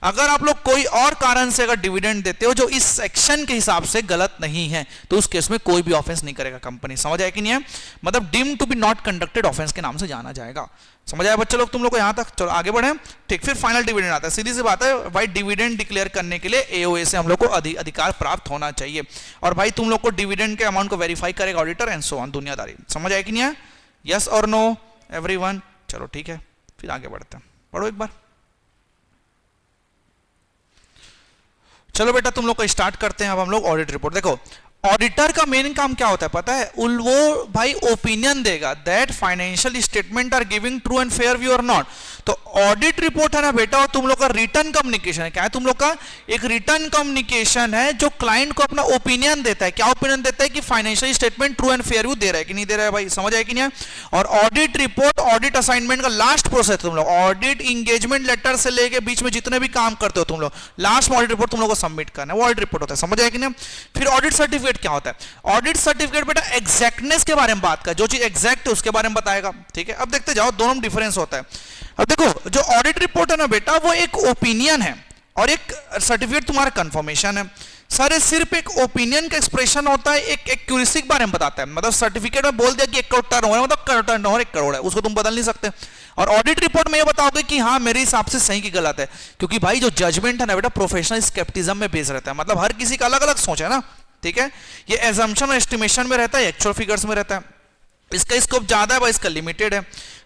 अगर आप लोग कोई और कारण से अगर डिविडेंड देते हो जो इस सेक्शन के हिसाब से गलत नहीं है तो उस केस में कोई भी ऑफेंस नहीं करेगा कंपनी। समझ आया कि नहीं है? मतलब deem to be not conducted offence के नाम से जाना जाएगा। समझ आया बच्चे लोग तुम लोग को यहां तक? चलो आगे बढ़े। ठीक। फिर फाइनल डिविडेंड आता है। सीधी सी बात है भाई, डिविडेंड डिक्लेयर करने के लिए एओए से हम लोग को अधिकार प्राप्त होना चाहिए और भाई तुम लोग को डिविडेंड के अमाउंट को वेरीफाई करेगा ऑडिटर एंड सो ऑन, दुनियादारी। समझ आया कि नहीं है? यस और नो एवरीवन? चलो ठीक है, फिर आगे बढ़ते हैं। पढ़ो एक बार। चलो बेटा तुम लोग को स्टार्ट करते हैं अब हम लोग ऑडिट रिपोर्ट। देखो ऑडिटर का मेन काम क्या होता है पता है? वो भाई ओपिनियन देगा that financial statement are giving true and fair view और नॉट। तो ऑडिट रिपोर्ट है ना बेटा, और तुम लोग का रिटर्न कम्युनिकेशन है। क्या है तुम लोग का? एक रिटर्न कम्युनिकेशन है जो क्लाइंट को अपना ओपिनियन देता है। क्या ओपिनियन देता है? कि financial statement true and fair view दे रहा है कि नहीं दे रहा है भाई। समझ आया कि नहीं? और ऑडिट रिपोर्ट ऑडिट असाइनमेंट का लास्ट प्रोसेस तुम लोग ऑडिट इंगेजमेंट लेटर से लेके बीच में जितने भी काम करते हो तुम लोग, लास्ट में ऑडिट रिपोर्ट तुम लोग को सबमिट करना है, वो ऑडिट रिपोर्ट होता है। समझ आया कि नहीं? फिर ऑडिट सर्टिफिकेट क्या होता है? ऑडिट सर्टिफिकेट बेटा एग्जैक्टनेस के बारे में बात कर, जो चीज एग्जैक्ट है उसके बारे में बताएगा। ठीक है। अब देखते जाओ दोनों में डिफरेंस होता है। अब देखो जो ऑडिट रिपोर्ट है ना बेटा, वो एक ओपिनियन है और एक सर्टिफिकेट तुम्हारा कंफर्मेशन है। सर सिर्फ एक ओपिनियन का एक्सप्रेशन होता है, एक एक्यूरेसी के बारे में बताता है। मतलब सर्टिफिकेट में बोल दिया कि 1 करोड़ टर्न हो रहा है, मतलब टर्न ओवर 1 करोड़ है, उसको तुम बदल नहीं सकते। और ऑडिट रिपोर्ट में ये बताओगे कि हाँ मेरे हिसाब से सही की गलत है, क्योंकि भाई जो जजमेंट है ना बेटा प्रोफेशनल स्केप्टिज्म में बेस रहता है। मतलब हर किसी का अलग अलग सोच है ना। ठीक है। ये एजम्पशन और एस्टिमेशन में रहता है, एक्चुअल फिगर्स में रहता है। इसका स्कोप ज्यादा है भाई, इसका लिमिटेड है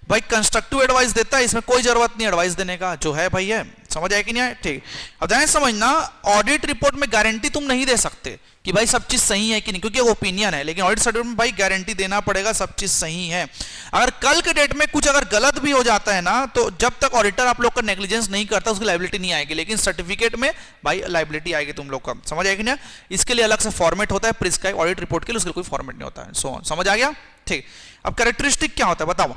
भाई। कंस्ट्रक्टिव एडवाइस देता है, इसमें कोई जरूरत नहीं एडवाइस देने का, जो है भाई है। समझ आया कि नहीं है? ठीक। अब ध्यान समझना, ऑडिट रिपोर्ट में गारंटी तुम नहीं दे सकते कि भाई सब चीज सही है कि नहीं, क्योंकि ओपिनियन है। लेकिन ऑडिट सर्टिफिकेट में भाई गारंटी देना पड़ेगा सब चीज सही है। अगर कल के डेट में कुछ अगर गलत भी हो जाता है ना, तो जब तक ऑडिटर आप लोग का नेग्लिजेंस नहीं करता उसकी लायबिलिटी नहीं आएगी, लेकिन सर्टिफिकेट में भाई लायबिलिटी आएगी तुम लोग का। समझ आएगी ना? इसके लिए अलग से फॉर्मेट होता है प्रिस्क्राइब, ऑडिट रिपोर्ट के लिए उसके लिए कोई फॉर्मेट नहीं होता है। सो समझ आ गया? ठीक। अब कैरेक्टरिस्टिक क्या होता है बताओ?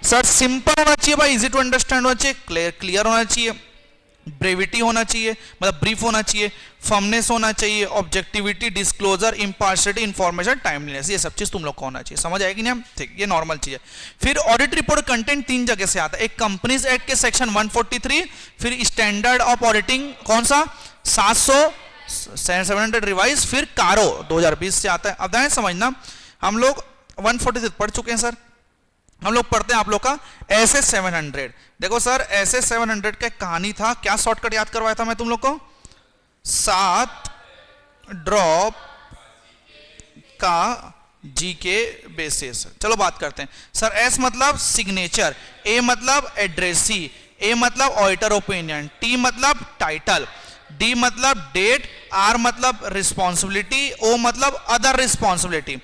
सर सिंपल होना चाहिए भाई, इजी टू अंडरस्टैंड होना चाहिए, क्लियर होना चाहिए, ब्रेविटी होना चाहिए, मतलब ब्रीफ होना चाहिए, फर्मनेस होना चाहिए, ऑब्जेक्टिविटी, डिस्क्लोजर, इंपार्शियलिटी, इंफॉर्मेशन, टाइमलीनेस, ये सब चीज तुम लोग को होना चाहिए। समझ आएगी नहीं? ठीक, ये नॉर्मल चीज है। फिर ऑडिट रिपोर्ट कंटेंट 3 जगह से आता है। एक कंपनीज एक्ट के सेक्शन 143, फिर स्टैंडर्ड ऑफ ऑडिटिंग कौन सा 700 रिवाइज, फिर कारो 2020 से आता है। अब ध्यान समझना, हम लोग 143 पढ़ चुके हैं सर। हम लोग पढ़ते हैं आप लोग का SS 700। देखो सर SS 700 का कहानी था, क्या शॉर्टकट याद करवाया था मैं तुम लोग को? 7 ड्रॉप का जीके बेसिस। चलो बात करते हैं सर। S मतलब सिग्नेचर, A मतलब एड्रेसी, A मतलब ऑडिटर ओपिनियन, T मतलब टाइटल, D मतलब डेट, R मतलब रिस्पॉन्सिबिलिटी, O मतलब अदर रिस्पॉन्सिबिलिटी,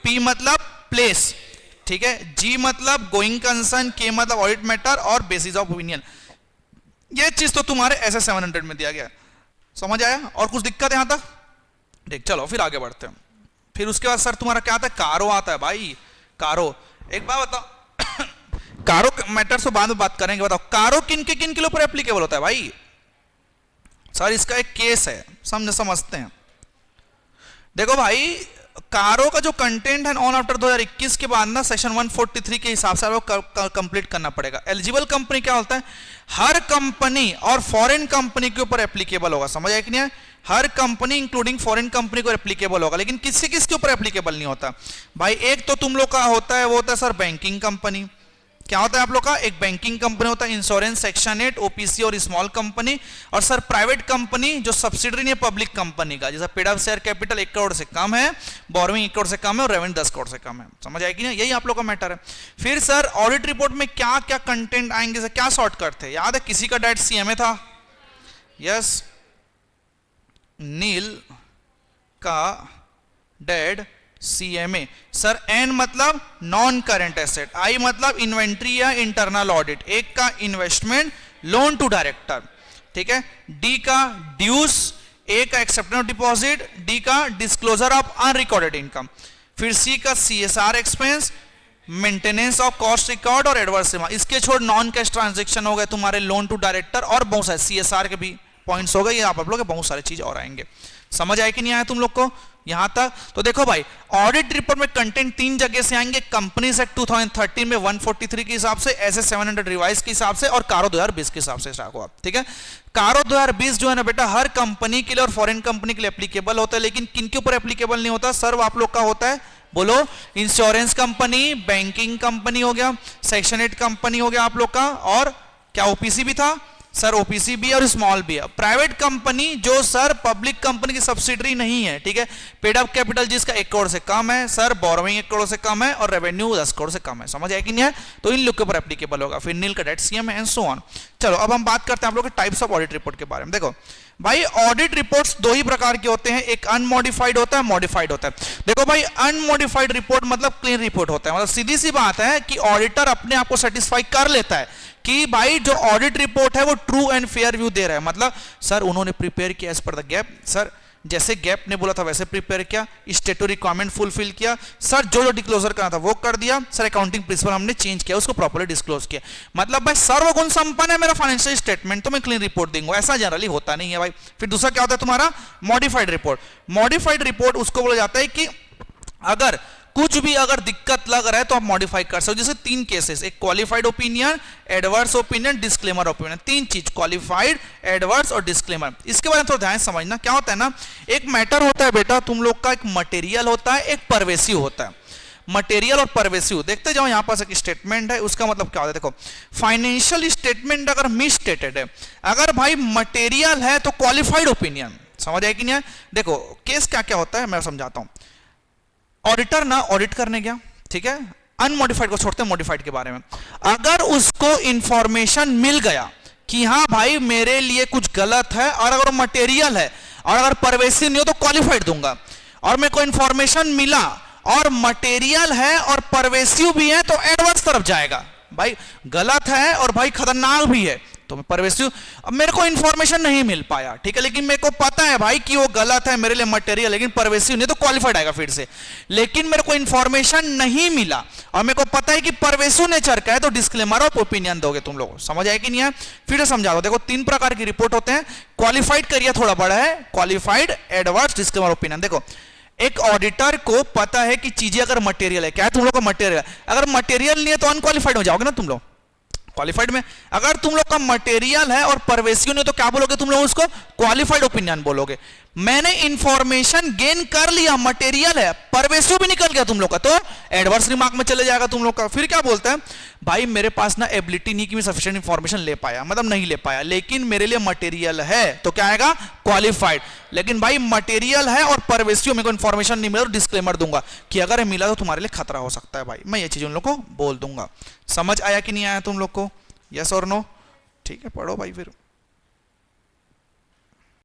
P मतलब प्लेस, ठीक है। जी मतलब गोइंग कंसर्न, के मतलब ऑडिट मैटर और बेसिस ऑफ ओपिनियन। ये चीज तो तुम्हारे ऐसे 700 में दिया गया, समझ आया? और कुछ दिक्कत है यहां तक? देख चलो फिर आगे बढ़ते हैं। फिर उसके बाद सर तुम्हारा क्या आता है? कारो आता है भाई। कारो, एक बात बताओ कारो मैटर से बाद में बात करेंगे। बताओ कारो किन के ऊपर एप्लीकेबल होता है भाई? सर इसका एक केस है, समझते हैं। देखो भाई कारो का जो कंटेंट है ऑन आफ्टर 2021 के बाद ना सेक्शन 143 के हिसाब से आपको कंप्लीट करना पड़ेगा। एलिजिबल कंपनी क्या होता है? हर कंपनी और फॉरेन कंपनी के ऊपर एप्लीकेबल होगा, समझ आया कि नहीं है? हर कंपनी इंक्लूडिंग फॉरेन कंपनी को एप्लीकेबल होगा, लेकिन किसके ऊपर एप्लीकेबल नहीं होता भाई? एक तो तुम लोग का होता है, वो होता है सर बैंकिंग कंपनी। क्या होता है आप लोग का? एक बैंकिंग कंपनी होता है, इंश्योरेंस सेक्शन 8, ओपीसी और स्मॉल कंपनी। और सर प्राइवेट कंपनी जो सब्सिडरी नहीं है पब्लिक कंपनी का, जैसा paid up share capital 1 crore से कम है, बोरोइंग 1 करोड़ से कम है और रेवेन्यू 10 करोड़ से कम है, समझ आएगी ना? यही आप लोग का मैटर है। फिर सर ऑडिट रिपोर्ट में क्या क्या कंटेंट आएंगे, सर क्या शॉर्टकट थे? याद है किसी का डैड सीएमए था? यस, नील का डैड सीएमए। सर एन मतलब नॉन करेंट एसेट, आई मतलब इन्वेंट्री या इंटरनल ऑडिट, एक का इन्वेस्टमेंट, लोन टू डायरेक्टर, ठीक है। डी का ड्यूस, ए का एक्सेप्टेंस ऑफ डिपॉजिट, डी का डिस्क्लोजर ऑफ अनरिकॉर्डेड इनकम। फिर सी का CSR expense, maintenance of cost record और एडवर्स रिमार्क। इसके छोड़ नॉन कैश ट्रांजेक्शन हो गए तुम्हारे, लोन टू डायरेक्टर और बहुत सारे सीएसआर के भी पॉइंट्स हो गए। ये आप लोग बहुत सारी चीज और आएंगे, समझ आए कि नहीं आया तुम लोग को यहां तक? तो देखो भाई ऑडिट रिपोर्ट में कंटेंट 3 जगह से आएंगे, कंपनीज एक्ट 2013 में 143 के हिसाब से, एसए 700 रिवाइज के हिसाब से और कारो 2020 के हिसाब से रखो आप, ठीक है। कारो 2020 जो है ना बेटा हर कंपनी के लिए और फॉरेन कंपनी के लिए एप्लीकेबल होता है, लेकिन किन के ऊपर एप्लीकेबल नहीं होता? सर आप लोग का होता है, बोलो, इंश्योरेंस कंपनी, बैंकिंग कंपनी हो गया, सेक्शन 8 कंपनी हो गया आप लोग का, और क्या ओपीसी भी था? सर ओपीसी भी और स्मॉल भी है। प्राइवेट कंपनी जो सर पब्लिक कंपनी की सब्सिडरी नहीं है, ठीक है। पेड अप कैपिटल जिसका 1 करोड़ से कम है, सर बोरोइंग 1 करोड़ से कम है और रेवेन्यू 10 करोड़ से कम है, समझ आया कि नहीं है? तो इन लोग के ऊपर एप्लीकेबल होगा। फिर नील का डेट सीएम एंड सो ऑन। चलो अब हम बात करते हैं आप लोग के टाइप्स ऑफ ऑडिट रिपोर्ट के बारे में। देखो भाई ऑडिट रिपोर्ट्स 2 ही प्रकार के होते हैं, एक अनमॉडिफाइड होता है, मॉडिफाइड होता है। देखो भाई अनमॉडिफाइड रिपोर्ट मतलब क्लीन रिपोर्ट होता है, मतलब सीधी सी बात है कि ऑडिटर अपने आप को सेटिस्फाई कर लेता है कि भाई जो ऑडिट रिपोर्ट है वो ट्रू एंड फेयर व्यू दे रहा है। मतलब सर उन्होंने प्रिपेयर किया as per the GAAP, sir जैसे गैप ने बोला था वैसे प्रिपेयर किया, स्टेटूटरी रिक्वायरमेंट फुलफिल किया, सर जो डिस्क्लोजर करना था वो कर दिया, सर अकाउंटिंग प्रिंसिपल हमने चेंज किया, उसको प्रॉपर्ली डिस्क्लोज किया। मतलब भाई सर्वगुण संपन्न है मेरा फाइनेंशियल स्टेटमेंट, तो मैं क्लीन रिपोर्ट दूंगा, ऐसा जनरली होता नहीं है भाई। फिर दूसरा क्या होता है तुम्हारा? Modified report. मॉडिफाइड रिपोर्ट उसको बोला जाता है कि अगर कुछ भी अगर दिक्कत लग रहा है तो आप मॉडिफाई कर सकते हो। जैसे 3 केसेस, एक qualified opinion, adverse opinion, disclaimer opinion, 3 चीज, क्वालिफाइड, एडवर्स और डिस्क्लेमर। इसके बारे में थोड़ा ध्यान समझना। क्या होता है ना, एक मैटर होता है बेटा तुम लोग का, एक मटेरियल होता है, एक परवेसिव होता है। मटेरियल और परवेसिव देखते जाओ। यहां पास एक स्टेटमेंट है, उसका मतलब क्या होता है? देखो फाइनेंशियल स्टेटमेंट अगर मिस स्टेटेड है, अगर भाई मटेरियल है तो क्वालिफाइड ओपिनियन, समझ आए कि नहीं? देखो केस क्या क्या होता है मैं समझाता हूं। ऑडिटर ना ऑडिट करने गया, ठीक है, अनमॉडिफाइड को छोड़ते हैं, मॉडिफाइड के बारे में। अगर उसको इंफॉर्मेशन मिल गया कि हाँ भाई मेरे लिए कुछ गलत है, और अगर मटेरियल है और अगर परवेसिव नहीं हो तो क्वालिफाइड दूंगा, और मेरे को इंफॉर्मेशन मिला और मटेरियल है और परवेसिव भी है तो एडवर्स तरफ जाएगा। भाई गलत है और भाई खतरनाक भी है तो मैं परवेसिव। अब मेरे को इंफॉर्मेशन नहीं मिल पाया, ठीक है, लेकिन मेरे को पता है भाई कि वो गलत है मेरे लिए मटेरियल, लेकिन परवेसिव नहीं तो क्वालिफाइड आएगा फिर से। लेकिन मेरे को इंफॉर्मेशन नहीं मिला और मेरे को पता है कि परवेसिव नेचर का है तो डिस्क्लेमर ऑफ ओपिनियन दोगे तुम लोग, समझ आए कि नहीं है? फिर समझा दो। देखो 3 प्रकार की रिपोर्ट होते हैं। क्वालिफाइड करिए थोड़ा बड़ा है, क्वालिफाइड, एडवर्स, डिस्क्लेमर ओपिनियन। देखो एक ऑडिटर को पता है कि चीजें अगर मटेरियल है, क्या है तुम लोग का मटेरियल, अगर मटेरियल नहीं है तो अनक्वालिफाइड हो जाओगे ना तुम लोग। क्वालिफाइड में अगर तुम लोग का मटेरियल है और परवेसिव नहीं तो क्या बोलोगे तुम लोग? उसको क्वालिफाइड ओपिनियन बोलोगे। मैंने इंफॉर्मेशन गेन कर लिया, मटेरियल है, परवेसिव भी निकल गया तुम लोग का, तो एडवर्स रिमार्क में चले जाएगा तुम लोग का। फिर क्या बोलते हैं? भाई मेरे पास ना एबिलिटी नहीं कि मैं सफिशिएंट इंफॉर्मेशन ले पाया, मतलब नहीं ले पाया, लेकिन मेरे लिए मटेरियल है तो क्या आएगा? क्वालिफाइड। लेकिन भाई मटेरियल है और परवेसिव मेरे को इंफॉर्मेशन नहीं मिला तो डिस्क्लेमर दूंगा कि अगर मिला तो तुम्हारे लिए खतरा हो सकता है। भाई मैं ये चीज उन लोग को बोल दूंगा। समझ आया कि नहीं आया तुम लोग को? यस और नो? ठीक है, पढ़ो भाई फिर।